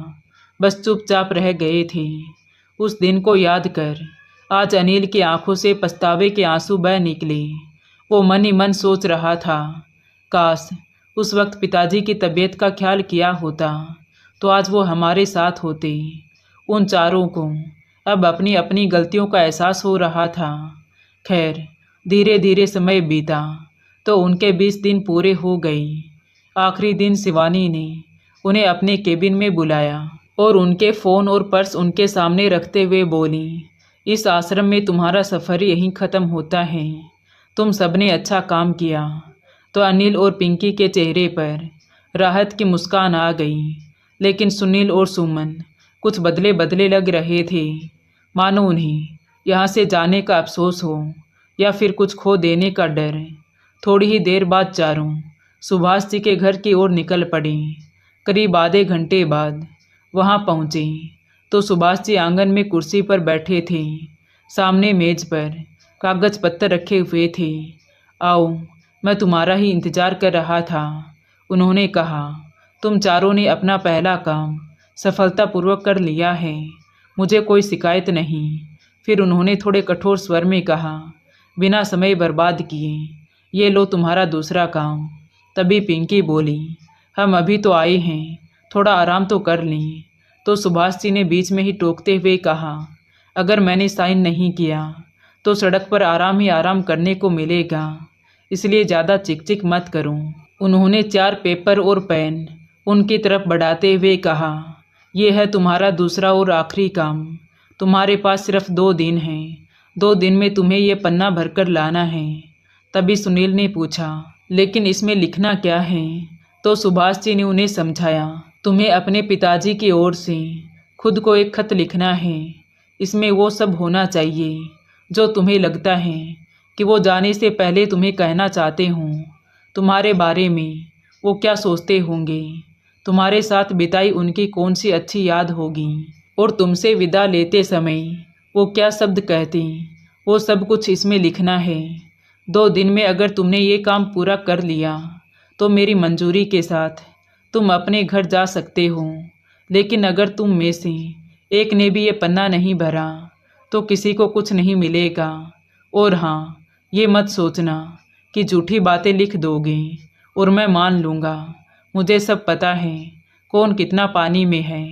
बस चुपचाप रह गए थे। उस दिन को याद कर आज अनिल की आंखों से पछतावे के आंसू बह निकले। वो मन ही मन सोच रहा था, काश उस वक्त पिताजी की तबीयत का ख्याल किया होता तो आज वो हमारे साथ होते। उन चारों को अब अपनी अपनी गलतियों का एहसास हो रहा था। खैर धीरे धीरे समय बीता तो उनके 20 दिन पूरे हो गए। आखिरी दिन शिवानी ने उन्हें अपने केबिन में बुलाया और उनके फ़ोन और पर्स उनके सामने रखते हुए बोली, इस आश्रम में तुम्हारा सफ़र यहीं ख़त्म होता है, तुम सबने अच्छा काम किया। तो अनिल और पिंकी के चेहरे पर राहत की मुस्कान आ गई, लेकिन सुनील और सुमन कुछ बदले बदले लग रहे थे, मानो उन्हें यहाँ से जाने का अफसोस हो या फिर कुछ खो देने का डर। थोड़ी ही देर बाद चारों सुभाष जी के घर की ओर निकल पड़े। करीब आधे घंटे बाद वहाँ पहुँचे तो सुभाष जी आंगन में कुर्सी पर बैठे थे। सामने मेज पर कागज पत्तर रखे हुए थे। आओ, मैं तुम्हारा ही इंतज़ार कर रहा था, उन्होंने कहा। तुम चारों ने अपना पहला काम सफलतापूर्वक कर लिया है, मुझे कोई शिकायत नहीं। फिर उन्होंने थोड़े कठोर स्वर में कहा, बिना समय बर्बाद किए ये लो तुम्हारा दूसरा काम। तभी पिंकी बोली, हम अभी तो आए हैं, थोड़ा आराम तो कर लें। तो सुभाष जी ने बीच में ही टोकते हुए कहा, अगर मैंने साइन नहीं किया तो सड़क पर आराम ही आराम करने को मिलेगा, इसलिए ज़्यादा चिक मत करो। उन्होंने 4 पेपर और पेन उनकी तरफ बढ़ाते हुए कहा, यह है तुम्हारा दूसरा और आखिरी काम, तुम्हारे पास सिर्फ 2 दिन हैं, 2 दिन में तुम्हें ये पन्ना भरकर लाना है। तभी सुनील ने पूछा, लेकिन इसमें लिखना क्या है? तो सुभाष जी ने उन्हें समझाया, तुम्हें अपने पिताजी की ओर से खुद को एक खत लिखना है। इसमें वो सब होना चाहिए जो तुम्हें लगता है कि वो जाने से पहले तुम्हें कहना चाहते हों। तुम्हारे बारे में वो क्या सोचते होंगे, तुम्हारे साथ बिताई उनकी कौन सी अच्छी याद होगी, और तुमसे विदा लेते समय वो क्या शब्द कहते, वो सब कुछ इसमें लिखना है। 2 दिन में अगर तुमने ये काम पूरा कर लिया तो मेरी मंजूरी के साथ तुम अपने घर जा सकते हो। लेकिन अगर तुम में से एक ने भी ये पन्ना नहीं भरा तो किसी को कुछ नहीं मिलेगा। और हाँ, ये मत सोचना कि झूठी बातें लिख दोगे और मैं मान लूँगा। मुझे सब पता है कौन कितना पानी में है।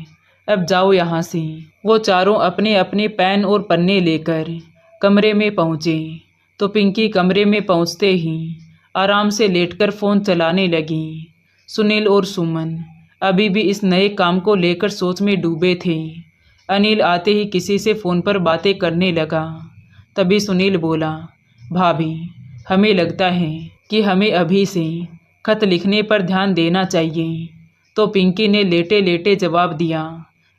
अब जाओ यहाँ से। वो चारों अपने अपने पेन और पन्ने लेकर कमरे में पहुँचे तो पिंकी कमरे में पहुँचते ही आराम से लेटकर फ़ोन चलाने लगी। सुनील और सुमन अभी भी इस नए काम को लेकर सोच में डूबे थे। अनिल आते ही किसी से फ़ोन पर बातें करने लगा। तभी सुनील बोला, भाभी, हमें लगता है कि हमें अभी से खत लिखने पर ध्यान देना चाहिए। तो पिंकी ने लेटे लेटे जवाब दिया,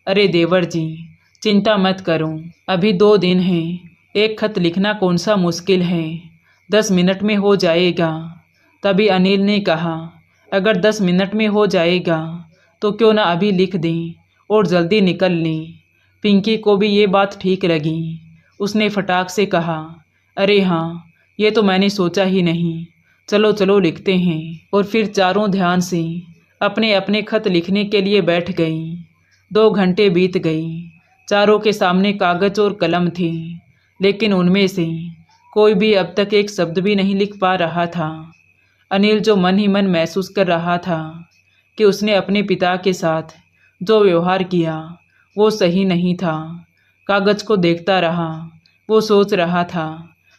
अरे देवर जी, चिंता मत करो, अभी 2 दिन हैं। एक खत लिखना कौन सा मुश्किल है, 10 मिनट में हो जाएगा। तभी अनिल ने कहा, अगर 10 मिनट में हो जाएगा तो क्यों ना अभी लिख दें और जल्दी निकल लें। पिंकी को भी ये बात ठीक लगी। उसने फटाक से कहा, अरे हाँ, ये तो मैंने सोचा ही नहीं, चलो चलो लिखते हैं। और फिर चारों ध्यान से अपने अपने खत लिखने के लिए बैठ गई। 2 घंटे बीत गई। चारों के सामने कागज और कलम थे, लेकिन उनमें से कोई भी अब तक एक शब्द भी नहीं लिख पा रहा था। अनिल जो मन ही मन महसूस कर रहा था कि उसने अपने पिता के साथ जो व्यवहार किया वो सही नहीं था। कागज को देखता रहा। वो सोच रहा था,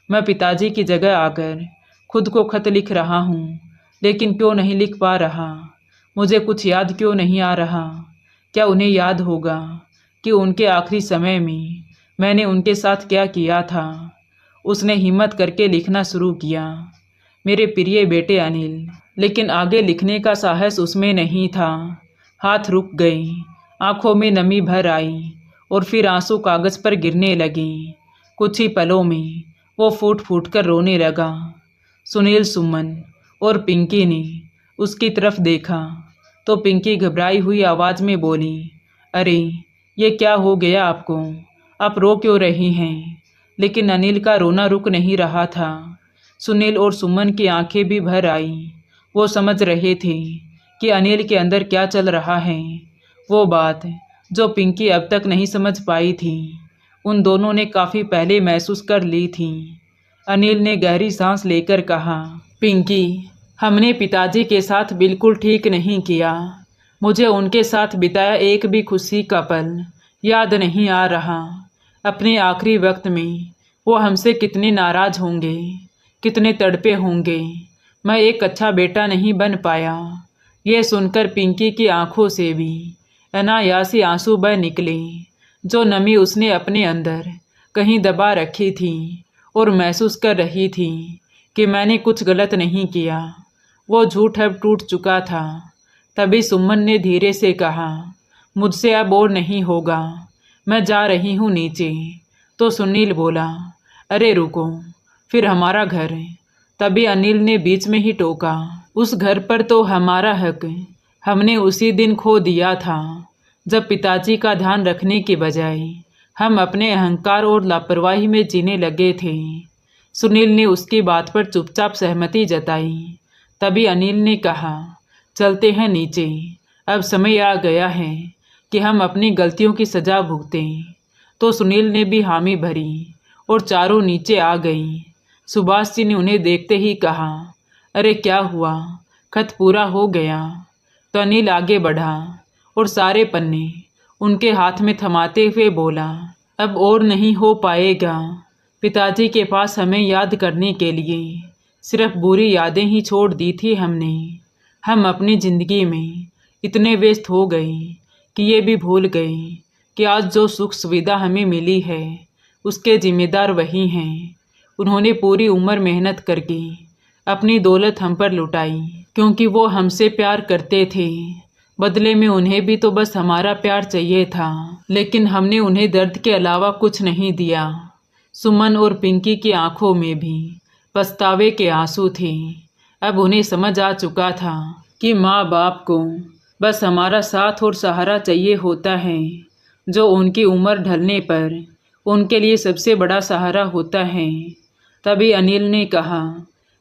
मैं पिताजी की जगह आकर खुद को खत लिख रहा हूँ, लेकिन क्यों नहीं लिख पा रहा। मुझे कुछ याद क्यों नहीं आ रहा। क्या उन्हें याद होगा कि उनके आखिरी समय में मैंने उनके साथ क्या किया था। उसने हिम्मत करके लिखना शुरू किया, मेरे प्रिय बेटे अनिल। लेकिन आगे लिखने का साहस उसमें नहीं था। हाथ रुक गए, आंखों में नमी भर आई और फिर आंसू कागज पर गिरने लगे। कुछ ही पलों में वो फूट फूट कर रोने लगा। सुनील, सुमन और पिंकी ने उसकी तरफ देखा तो पिंकी घबराई हुई आवाज़ में बोली, अरे ये क्या हो गया आपको, आप रो क्यों रही हैं। लेकिन अनिल का रोना रुक नहीं रहा था। सुनील और सुमन की आंखें भी भर आईं। वो समझ रहे थे कि अनिल के अंदर क्या चल रहा है। वो बात जो पिंकी अब तक नहीं समझ पाई थी, उन दोनों ने काफ़ी पहले महसूस कर ली थी। अनिल ने गहरी सांस लेकर कहा, पिंकी, हमने पिताजी के साथ बिल्कुल ठीक नहीं किया। मुझे उनके साथ बिताया एक भी खुशी का पल याद नहीं आ रहा। अपने आखिरी वक्त में वो हमसे कितने नाराज़ होंगे, कितने तड़पे होंगे। मैं एक अच्छा बेटा नहीं बन पाया। यह सुनकर पिंकी की आंखों से भी अनायासी आंसू बह निकले। जो नमी उसने अपने अंदर कहीं दबा रखी थी और महसूस कर रही थी कि मैंने कुछ गलत नहीं किया, वो झूठ अब टूट चुका था। तभी सुमन ने धीरे से कहा, मुझसे अब और नहीं होगा, मैं जा रही हूँ नीचे। तो सुनील बोला, अरे रुको, फिर हमारा घर है। तभी अनिल ने बीच में ही टोका, उस घर पर तो हमारा हक हमने उसी दिन खो दिया था जब पिताजी का ध्यान रखने के बजाय हम अपने अहंकार और लापरवाही में जीने लगे थे। सुनील ने उसकी बात पर चुपचाप सहमति जताई। तभी अनिल ने कहा, चलते हैं नीचे, अब समय आ गया है कि हम अपनी गलतियों की सज़ा भुगतें। तो सुनील ने भी हामी भरी और चारों नीचे आ गई। सुभाष जी ने उन्हें देखते ही कहा, अरे क्या हुआ, खत पूरा हो गया। तो अनिल आगे बढ़ा और सारे पन्ने उनके हाथ में थमाते हुए बोला, अब और नहीं हो पाएगा। पिताजी के पास हमें याद करने के लिए सिर्फ बुरी यादें ही छोड़ दी थी हमने। हम अपनी ज़िंदगी में इतने व्यस्त हो गए कि ये भी भूल गए कि आज जो सुख सुविधा हमें मिली है उसके जिम्मेदार वही हैं। उन्होंने पूरी उम्र मेहनत करके अपनी दौलत हम पर लुटाई, क्योंकि वो हमसे प्यार करते थे। बदले में उन्हें भी तो बस हमारा प्यार चाहिए था, लेकिन हमने उन्हें दर्द के अलावा कुछ नहीं दिया। सुमन और पिंकी की आंखों में भी पछतावे के आंसू थे। अब उन्हें समझ आ चुका था कि माँ बाप को बस हमारा साथ और सहारा चाहिए होता है, जो उनकी उम्र ढलने पर उनके लिए सबसे बड़ा सहारा होता है। तभी अनिल ने कहा,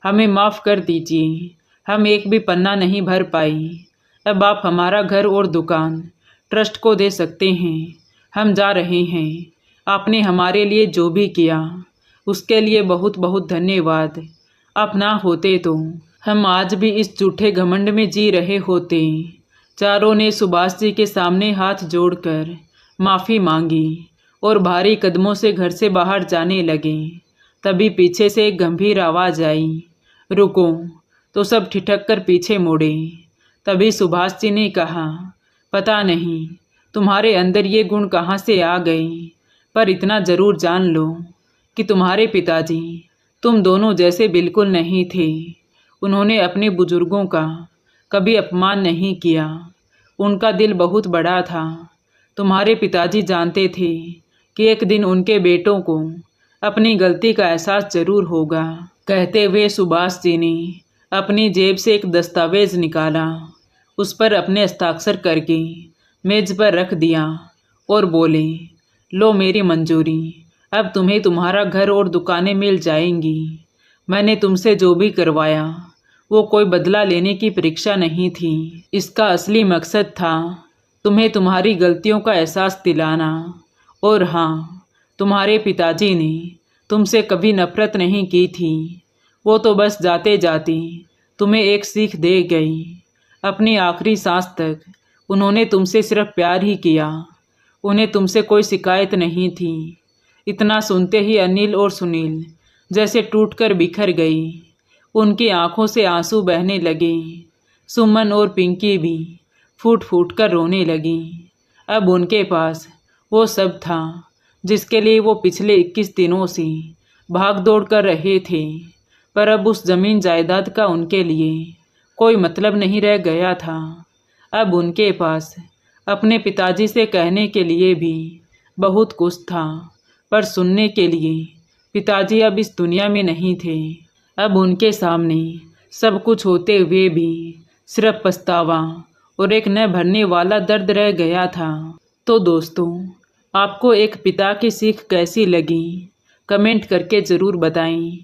हमें माफ़ कर दीजिए, हम एक भी पन्ना नहीं भर पाई। अब आप हमारा घर और दुकान ट्रस्ट को दे सकते हैं। हम जा रहे हैं। आपने हमारे लिए जो भी किया उसके लिए बहुत बहुत धन्यवाद। आप ना होते तो हम आज भी इस झूठे घमंड में जी रहे होते। चारों ने सुभाष जी के सामने हाथ जोड़कर माफ़ी मांगी और भारी कदमों से घर से बाहर जाने लगे। तभी पीछे से एक गंभीर आवाज़ आई, रुको। तो सब ठिठक कर पीछे मुड़े। तभी सुभाष जी ने कहा, पता नहीं तुम्हारे अंदर ये गुण कहाँ से आ गए, पर इतना ज़रूर जान लो कि तुम्हारे पिताजी तुम दोनों जैसे बिल्कुल नहीं थे। उन्होंने अपने बुजुर्गों का कभी अपमान नहीं किया। उनका दिल बहुत बड़ा था। तुम्हारे पिताजी जानते थे कि एक दिन उनके बेटों को अपनी गलती का एहसास जरूर होगा। कहते हुए सुभाष जी ने अपनी जेब से एक दस्तावेज निकाला, उस पर अपने हस्ताक्षर करके मेज पर रख दिया और बोले, लो मेरी मंजूरी, अब तुम्हें तुम्हारा घर और दुकानें मिल जाएंगी। मैंने तुमसे जो भी करवाया वो कोई बदला लेने की परीक्षा नहीं थी। इसका असली मकसद था तुम्हें तुम्हारी गलतियों का एहसास दिलाना। और हाँ, तुम्हारे पिताजी ने तुमसे कभी नफरत नहीं की थी। वो तो बस जाते जाते तुम्हें एक सीख दे गई। अपनी आखिरी सांस तक उन्होंने तुमसे सिर्फ प्यार ही किया। उन्हें तुमसे कोई शिकायत नहीं थी। इतना सुनते ही अनिल और सुनील जैसे टूटकर बिखर गई। उनकी आंखों से आंसू बहने लगे। सुमन और पिंकी भी फूट फूट कर रोने लगी। अब उनके पास वो सब था जिसके लिए वो पिछले 21 दिनों से भाग दौड़ कर रहे थे, पर अब उस जमीन जायदाद का उनके लिए कोई मतलब नहीं रह गया था। अब उनके पास अपने पिताजी से कहने के लिए भी बहुत कुछ था, पर सुनने के लिए पिताजी अब इस दुनिया में नहीं थे। अब उनके सामने सब कुछ होते हुए भी सिर्फ पछतावा और एक न भरने वाला दर्द रह गया था। तो दोस्तों, आपको एक पिता की सीख कैसी लगी, कमेंट करके ज़रूर बताएं।